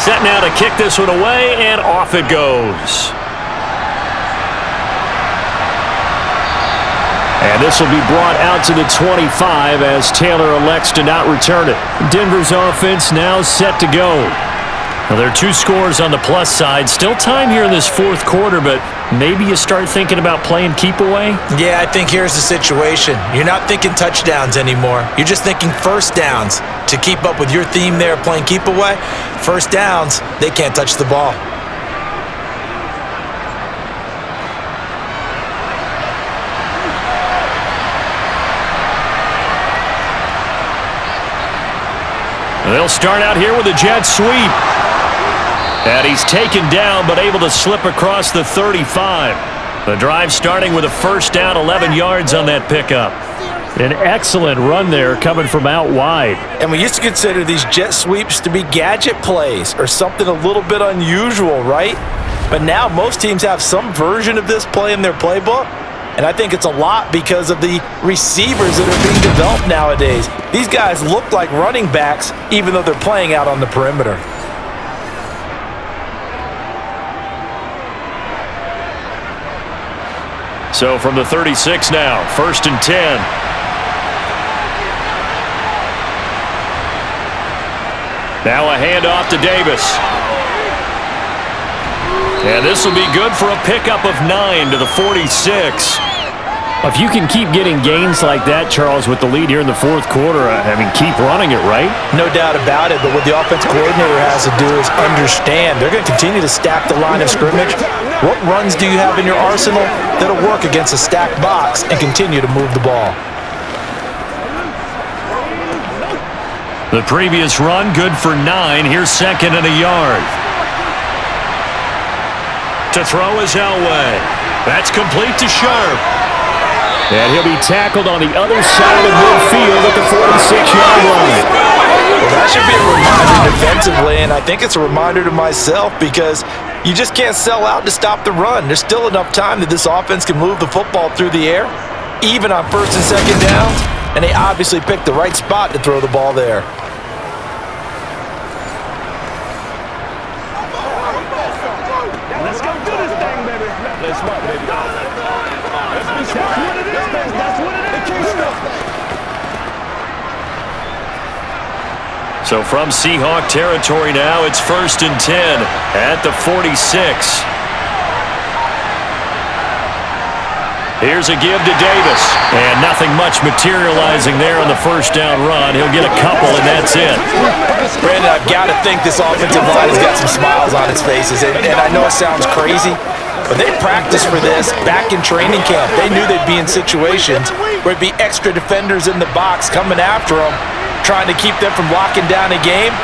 Set now to kick this one away, and off it goes. And this will be brought out to the 25 as Taylor elects to not return it. Denver's offense now set to go. Well, there are 2 scores on the plus side. Still time here in this 4th quarter, but maybe you start thinking about playing keep away? Yeah, I think here's the situation. You're not thinking touchdowns anymore. You're just thinking first downs. To keep up with your theme there playing keep away, first downs, they can't touch the ball. They'll start out here with a jet sweep. And he's taken down, but able to slip across the 35. The drive starting with a first down, 11 yards on that pickup. An excellent run there coming from out wide. And we used to consider these jet sweeps to be gadget plays or something a little bit unusual, right? But now most teams have some version of this play in their playbook. And I think it's a lot because of the receivers that are being developed nowadays. These guys look like running backs even though they're playing out on the perimeter. So from the 36 now, 1st and 10. Now a handoff to Davis. And this will be good for a pickup of 9 to the 46. If you can keep getting gains like that, Charles, with the lead here in the fourth quarter, I mean, keep running it, right? No doubt about it, but what the offense coordinator has to do is understand they're going to continue to stack the line of scrimmage. What runs do you have in your arsenal that'll work against a stacked box and continue to move the ball? The previous run, good for 9. Here's 2nd and a yard. To throw is Elway. That's complete to Sharp. And he'll be tackled on the other side of midfield at the 46-yard line. Well, that should be a reminder defensively, and I think it's a reminder to myself because you just can't sell out to stop the run. There's still enough time that this offense can move the football through the air, even on 1st and 2nd downs, and they obviously picked the right spot to throw the ball there. Let's go do this thing, baby. Let's run, baby. That's what it is, baby. That's what it is. They can't stop. So from Seahawk territory now, it's 1st and 10 at the 46. Here's a give to Davis. And nothing much materializing there on the 1st down run. He'll get a couple, and that's it. Brandon, I've got to think this offensive line has got some smiles on its faces. And I know it sounds crazy, but they practiced for this back in training camp. They knew they'd be in situations where it'd be extra defenders in the box coming after them, trying to keep them from locking down a game.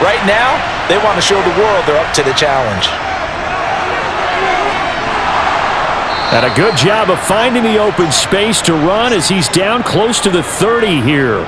Right now, they want to show the world they're up to the challenge. And a good job of finding the open space to run as he's down close to the 30 here.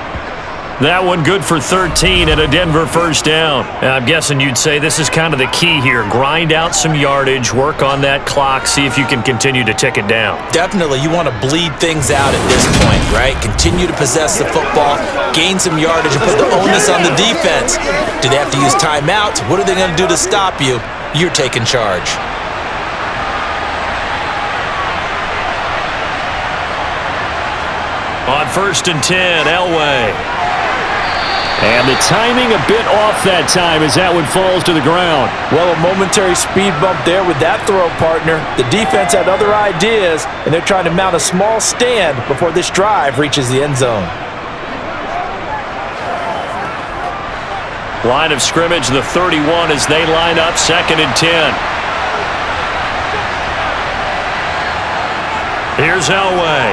That one good for 13 at a Denver 1st down. I'm guessing you'd say this is kind of the key here. Grind out some yardage, work on that clock, see if you can continue to tick it down. Definitely, you want to bleed things out at this point, right? Continue to possess the football, gain some yardage, and put the onus on the defense. Do they have to use timeouts? What are they going to do to stop you? You're taking charge. On 1st and 10, Elway. And the timing a bit off that time as that one falls to the ground. Well, a momentary speed bump there with that throw, partner. The defense had other ideas, and they're trying to mount a small stand before this drive reaches the end zone. Line of scrimmage, the 31 as they line up 2nd and 10. Here's Elway.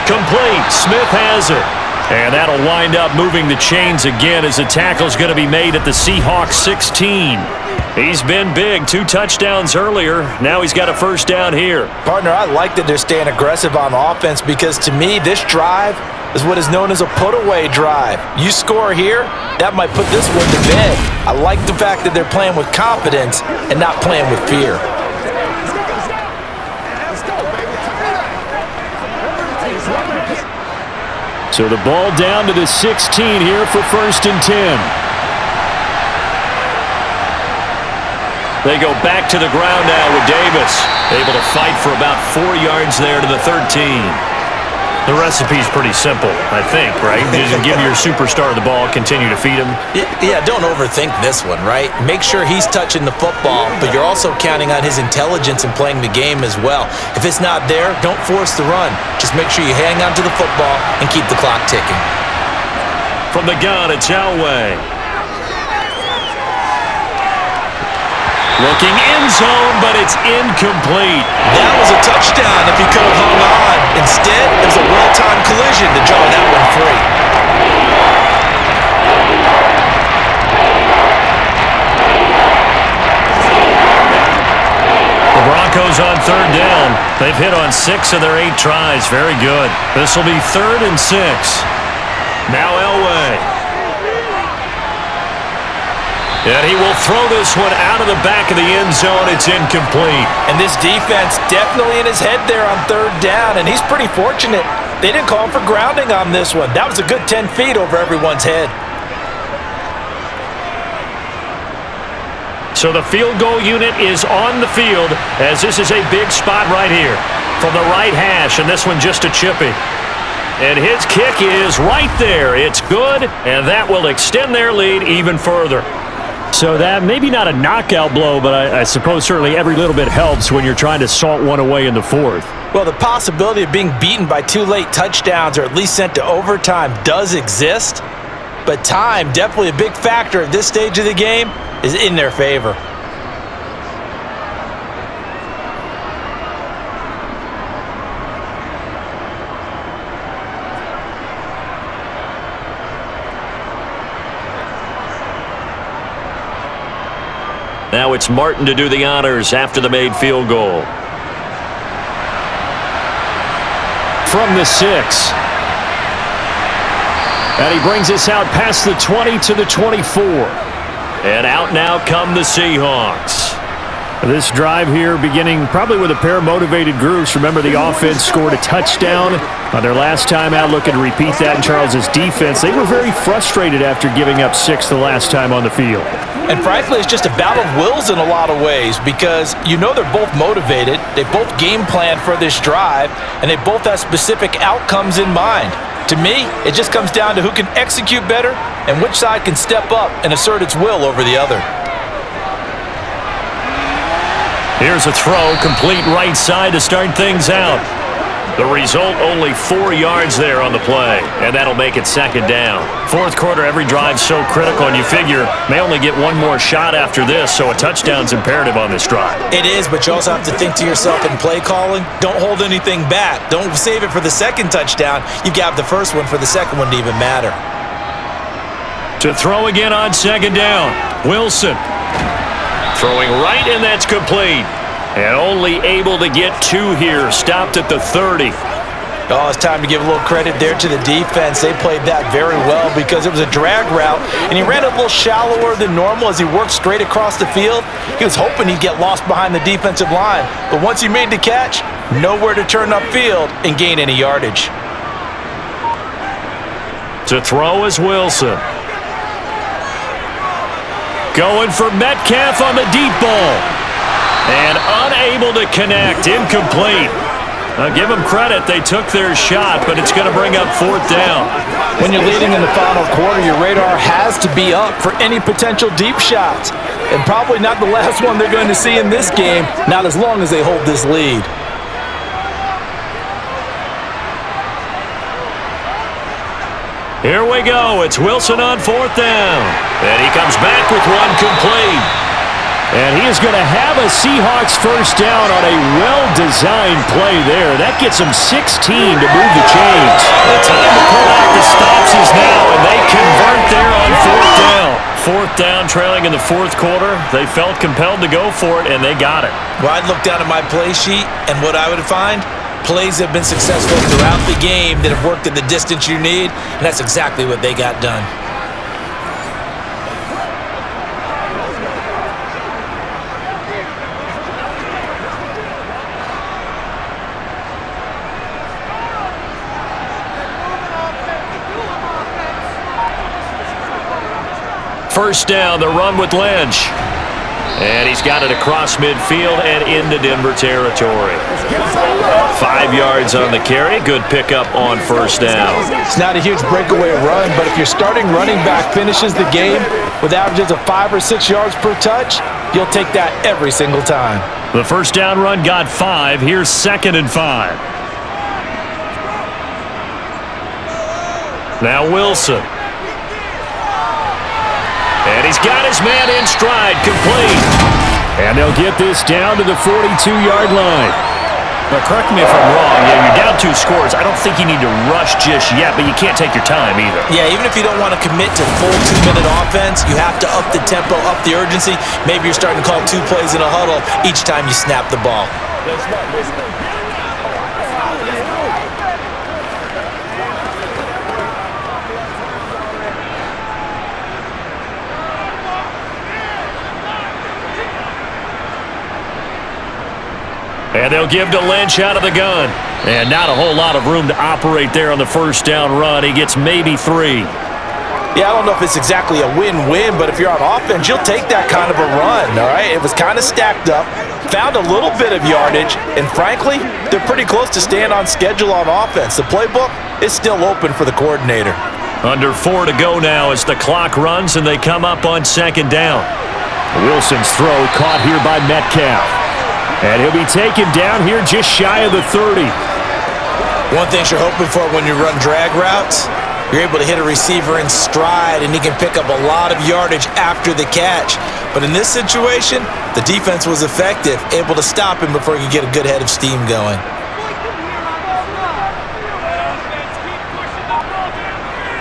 Complete. Smith has it. And that'll wind up moving the chains again as the tackle's going to be made at the Seahawks 16. He's been big. 2 touchdowns earlier. Now he's got a 1st down here. Partner, I like that they're staying aggressive on offense because to me, this drive is what is known as a put-away drive. You score here, that might put this one to bed. I like the fact that they're playing with confidence and not playing with fear. So the ball down to the 16 here for 1st and 10. They go back to the ground now with Davis. Able to fight for about 4 yards there to the 13. The recipe's pretty simple, I think, right? Just give your superstar the ball, continue to feed him. Yeah, don't overthink this one, right? Make sure he's touching the football, but you're also counting on his intelligence in playing the game as well. If it's not there, don't force the run. Just make sure you hang on to the football and keep the clock ticking. From the gun, it's Elway. Looking end zone, but it's incomplete. That was a touchdown if he could have hung on. Instead, it was a well-timed collision to draw that one free. The Broncos on 3rd down. They've hit on 6 of their 8 tries. Very good. This will be 3rd and 6. Now Elway. And he will throw this one out of the back of the end zone. It's incomplete. And this defense definitely in his head there on 3rd down, and he's pretty fortunate. They didn't call him for grounding on this one. That was a good 10 feet over everyone's head. So the field goal unit is on the field as this is a big spot right here. from the right hash, and this one just a chippy. And his kick is right there. It's good, and that will extend their lead even further. So that maybe not a knockout blow, but I suppose certainly every little bit helps when you're trying to salt one away in the fourth. Well, the possibility of being beaten by 2 late touchdowns or at least sent to overtime does exist, but time, definitely a big factor at this stage of the game, is in their favor. Now it's Martin to do the honors after the made field goal. From the 6. And he brings us out past the 20 to the 24. And out now come the Seahawks. This drive here beginning probably with a pair of motivated groups. Remember, the offense scored a touchdown on their last time out. Looking to repeat that in Charles' defense. They were very frustrated after giving up 6 the last time on the field. And frankly, it's just a battle of wills in a lot of ways because you know they're both motivated, they both game plan for this drive, and they both have specific outcomes in mind. To me, it just comes down to who can execute better and which side can step up and assert its will over the other. Here's a throw, complete right side to start things out. The result, only 4 yards there on the play, and that'll make it second down. Fourth quarter, every drive's so critical, and you figure may only get one more shot after this, so a touchdown's imperative on this drive. It is, but you also have to think to yourself in play calling, don't hold anything back. Don't save it for the second touchdown. You got the first one for the second one to even matter. To throw again on second down, Wilson. Throwing right, and that's complete. And only able to get 2 here. Stopped at the 30. Oh, it's time to give a little credit there to the defense. They played that very well because it was a drag route, and he ran a little shallower than normal as he worked straight across the field. He was hoping he'd get lost behind the defensive line, but once he made the catch, nowhere to turn upfield and gain any yardage. To throw is Wilson. Going for Metcalf on the deep ball. And unable to connect, incomplete. Now give them credit, they took their shot, but it's going to bring up 4th down. When you're leading in the final quarter, your radar has to be up for any potential deep shots. And probably not the last one they're going to see in this game, not as long as they hold this lead. Here we go, it's Wilson on 4th down. And he comes back with one complete. And he is going to have a Seahawks first down on a well-designed play there. That gets him 16 to move the chains. The time to pull out the stops is now, and they convert there on 4th down. 4th down, trailing in the 4th quarter. They felt compelled to go for it, and they got it. Well, I'd look down at my play sheet, and what I would find, plays have been successful throughout the game that have worked at the distance you need, and that's exactly what they got done. First down, the run with Lynch. And he's got it across midfield and into Denver territory. 5 yards on the carry. Good pickup on first down. It's not a huge breakaway run, but if your starting running back finishes the game with averages of 5 or 6 yards per touch, you'll take that every single time. The first down run got 5. Here's 2nd and 5. Now Wilson. And he's got his man in stride, complete. And they'll get this down to the 42-yard line. Now, correct me if I'm wrong. Yeah, you're down 2 scores. I don't think you need to rush just yet, but you can't take your time either. Yeah, even if you don't want to commit to full 2-minute offense, you have to up the tempo, up the urgency. Maybe you're starting to call 2 plays in a huddle each time you snap the ball. And they'll give to Lynch out of the gun. And not a whole lot of room to operate there on the first down run. He gets maybe 3. Yeah, I don't know if it's exactly a win-win, but if you're on offense, you'll take that kind of a run, all right? It was kind of stacked up, found a little bit of yardage, and frankly, they're pretty close to staying on schedule on offense. The playbook is still open for the coordinator. Under 4 to go now as the clock runs and they come up on second down. Wilson's throw caught here by Metcalf. And he'll be taken down here just shy of the 30. One thing you're hoping for when you run drag routes, you're able to hit a receiver in stride, and he can pick up a lot of yardage after the catch. But in this situation, the defense was effective, able to stop him before he could get a good head of steam going.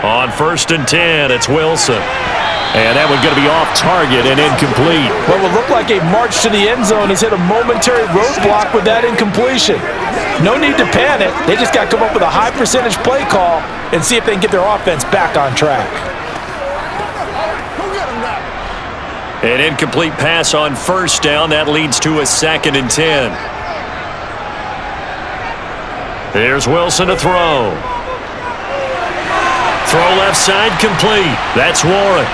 On 1st and 10, it's Wilson. And that one's going to be off target and incomplete. What would look like a march to the end zone has hit a momentary roadblock with that incompletion. No need to panic. They just got to come up with a high percentage play call and see if they can get their offense back on track. An incomplete pass on 1st down. That leads to a 2nd and 10. Here's Wilson to throw. Throw left side complete. That's Warren.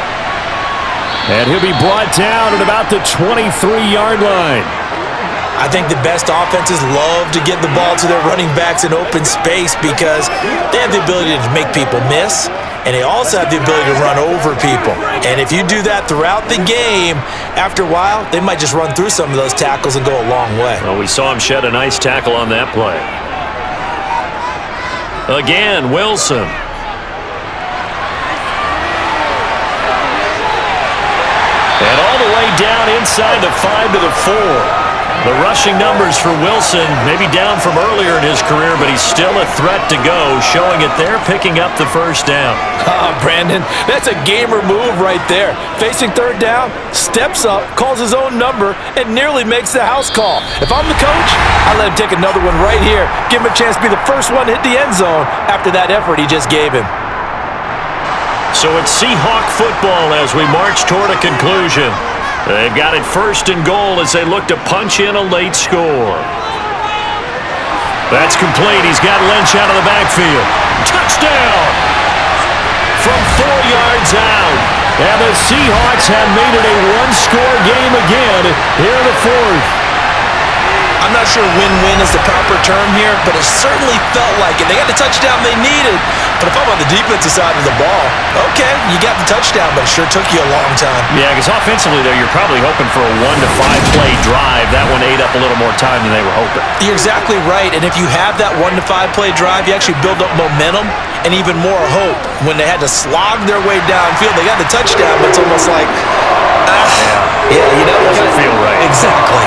And he'll be brought down at about the 23-yard line. I think the best offenses love to get the ball to their running backs in open space because they have the ability to make people miss, and they also have the ability to run over people. And if you do that throughout the game, after a while, they might just run through some of those tackles and go a long way. Well, we saw him shed a nice tackle on that play. Again, Wilson. And all the way down inside the 5 to the 4. The rushing numbers for Wilson maybe down from earlier in his career, but he's still a threat to go, showing it there, picking up the 1st down. Brandon, that's a gamer move right there. Facing 3rd down, steps up, calls his own number, and nearly makes the house call. If I'm the coach, I let him take another one right here. Give him a chance to be the first one to hit the end zone after that effort he just gave him. So it's Seahawk football as we march toward a conclusion. They've got it 1st and goal as they look to punch in a late score. That's complete. He's got Lynch out of the backfield. Touchdown! From 4 yards out. And the Seahawks have made it a one-score game again here in the 4th. I'm not sure win-win is the proper term here, but it certainly felt like it. They got the touchdown they needed, but if I'm on the defensive side of the ball, okay, you got the touchdown, but it sure took you a long time. Yeah, because offensively, though, you're probably hoping for a 1 to 5 play drive. That one ate up a little more time than they were hoping. You're exactly right, and if you have that 1 to 5 play drive, you actually build up momentum and even more hope. When they had to slog their way downfield, they got the touchdown, but it's almost like, yeah, you know, doesn't feel right. Exactly.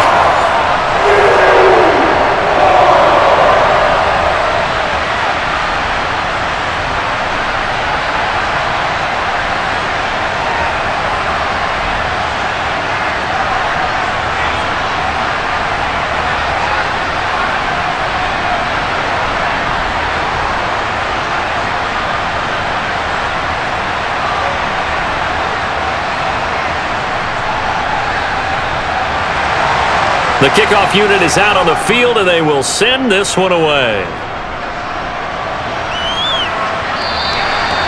The kickoff unit is out on the field, and they will send this one away.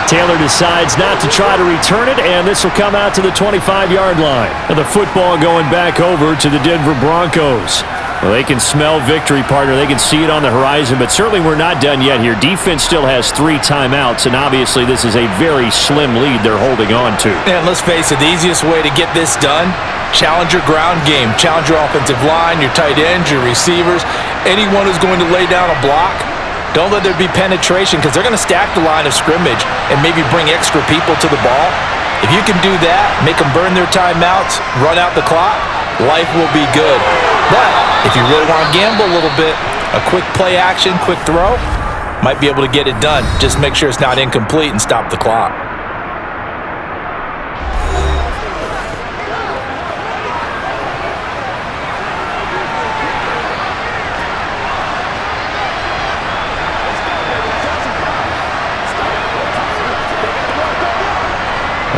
Taylor decides not to try to return it, and this will come out to the 25-yard line. And the football going back over to the Denver Broncos. Well, they can smell victory, partner. They can see it on the horizon, but certainly we're not done yet here. Defense still has 3 timeouts, and obviously this is a very slim lead they're holding on to. And let's face it, the easiest way to get this done, challenge your ground game. Challenge your offensive line, your tight ends, your receivers, anyone who's going to lay down a block. Don't let there be penetration because they're going to stack the line of scrimmage and maybe bring extra people to the ball. If you can do that, make them burn their timeouts, run out the clock, life will be good. But if you really want to gamble a little bit, a quick play action, quick throw, might be able to get it done. Just make sure it's not incomplete and stop the clock.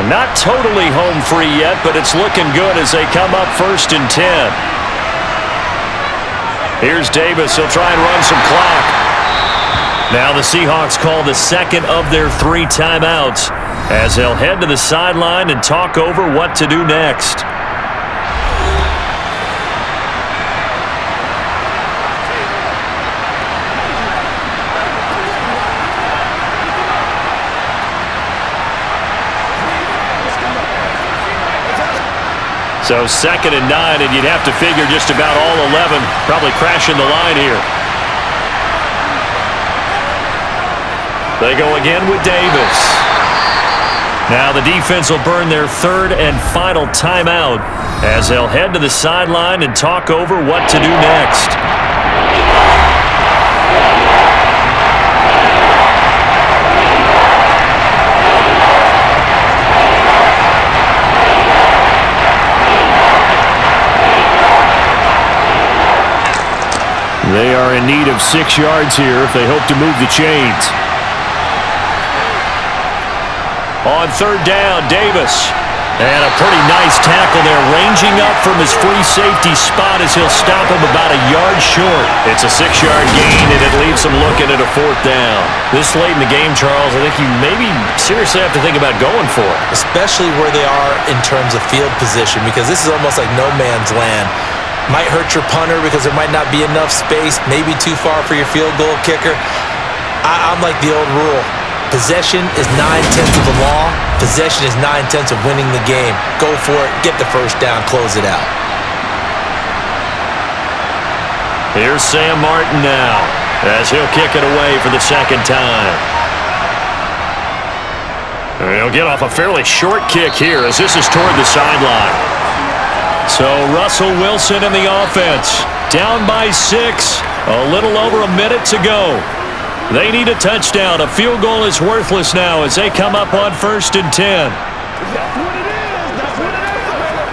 Not totally home free yet, but it's looking good as they come up 1st and 10. Here's Davis. He'll try and run some clock. Now the Seahawks call the second of their 3 timeouts. as they'll head to the sideline and talk over what to do next. So 2nd and 9, and you'd have to figure just about all 11 probably crashing the line here. They go again with Davis. Now the defense will burn their 3rd and final timeout as they'll head to the sideline and talk over what to do next. They are in need of 6 yards here if they hope to move the chains. On 3rd down, Davis. And a pretty nice tackle there, ranging up from his free safety spot as he'll stop him about a yard short. It's a 6-yard gain, and it leaves him looking at a 4th down. This late in the game, Charles, I think you maybe seriously have to think about going for it. Especially where they are in terms of field position, because this is almost like no man's land. Might hurt your punter because there might not be enough space, maybe too far for your field goal kicker. I'm like the old rule. Possession is 9/10 of the law. Possession is 9/10 of winning the game. Go for it. Get the 1st down. Close it out. Here's Sam Martin now as he'll kick it away for the 2nd time. And he'll get off a fairly short kick here as this is toward the sideline. So Russell Wilson in the offense. Down by 6. A little over a minute to go. They need a touchdown. A field goal is worthless now as they come up on 1st and 10. That's what it is. That's what it is, baby.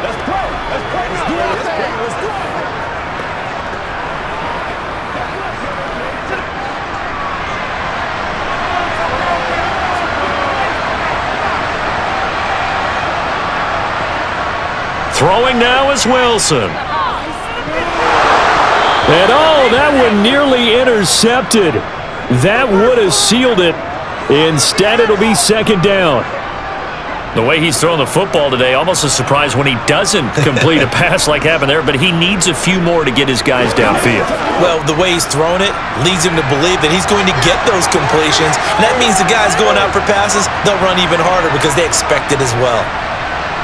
Let's pray. Let's pray. Let's do our thing. Let's do it. Throwing now is Wilson. And that one nearly intercepted. That would have sealed it. Instead, it'll be 2nd down. The way he's throwing the football today, almost a surprise when he doesn't complete a pass like happened there, but he needs a few more to get his guys downfield. Well, the way he's thrown it leads him to believe that he's going to get those completions. And that means the guys going out for passes, they'll run even harder because they expect it as well.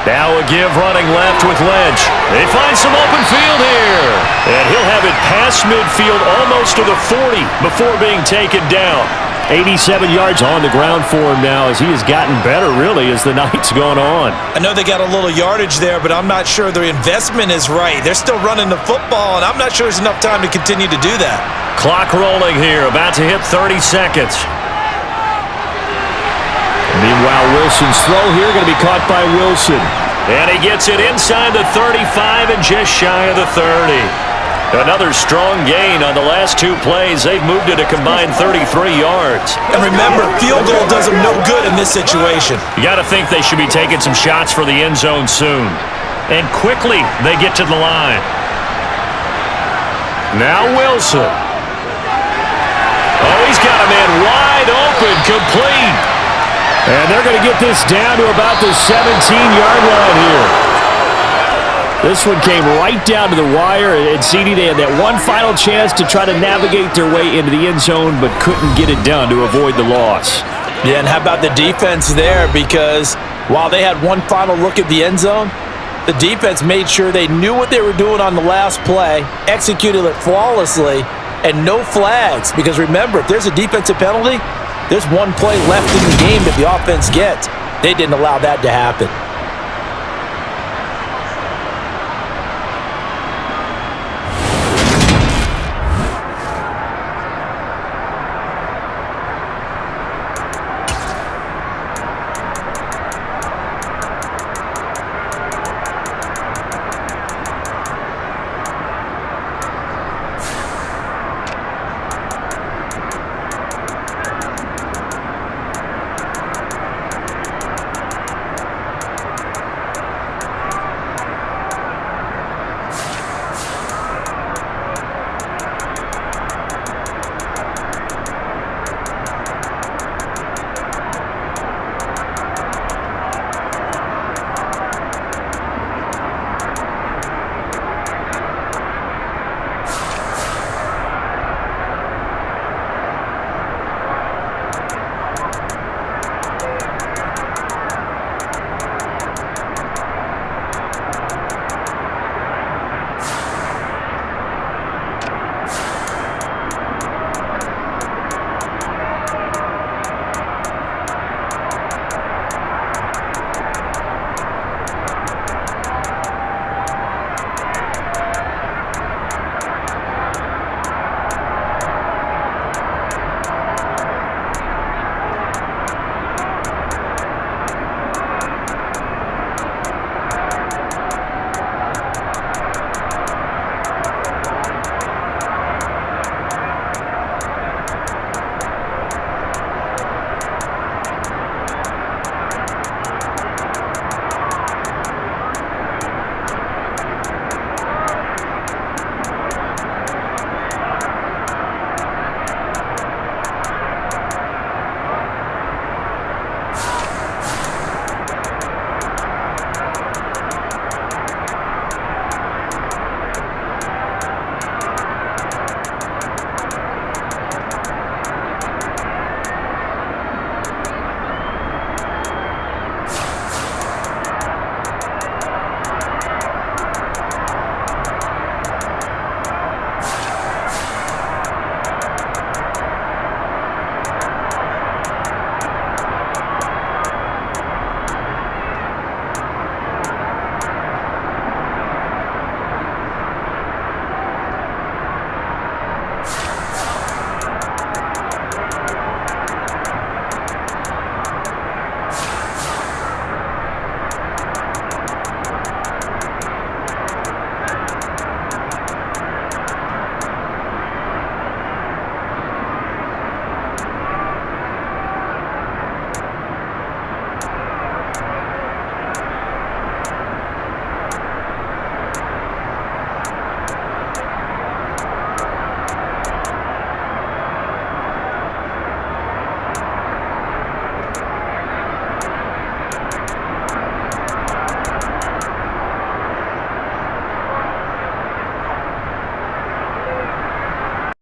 Now a give running left with Lynch. They find some open field here. And he'll have it past midfield almost to the 40 before being taken down. 87 yards on the ground for him now as he has gotten better, really, as the night's gone on. I know they got a little yardage there, but I'm not sure their investment is right. They're still running the football, and I'm not sure there's enough time to continue to do that. Clock rolling here, about to hit 30 seconds. Meanwhile, Wilson's throw here going to be caught by Wilson. And he gets it inside the 35 and just shy of the 30. Another strong gain on the last 2 plays. They've moved it a combined 33 yards. And remember, field goal does them no good in this situation. You got to think they should be taking some shots for the end zone soon. And quickly, they get to the line. Now Wilson. Oh, he's got a man wide open, complete. And they're going to get this down to about the 17-yard line here. This one came right down to the wire, and CD, they had that one final chance to try to navigate their way into the end zone, but couldn't get it done to avoid the loss. Yeah, and how about the defense there? Because while they had one final look at the end zone, the defense made sure they knew what they were doing on the last play, executed it flawlessly, and no flags. Because remember, if there's a defensive penalty, there's one play left in the game that the offense gets. They didn't allow that to happen.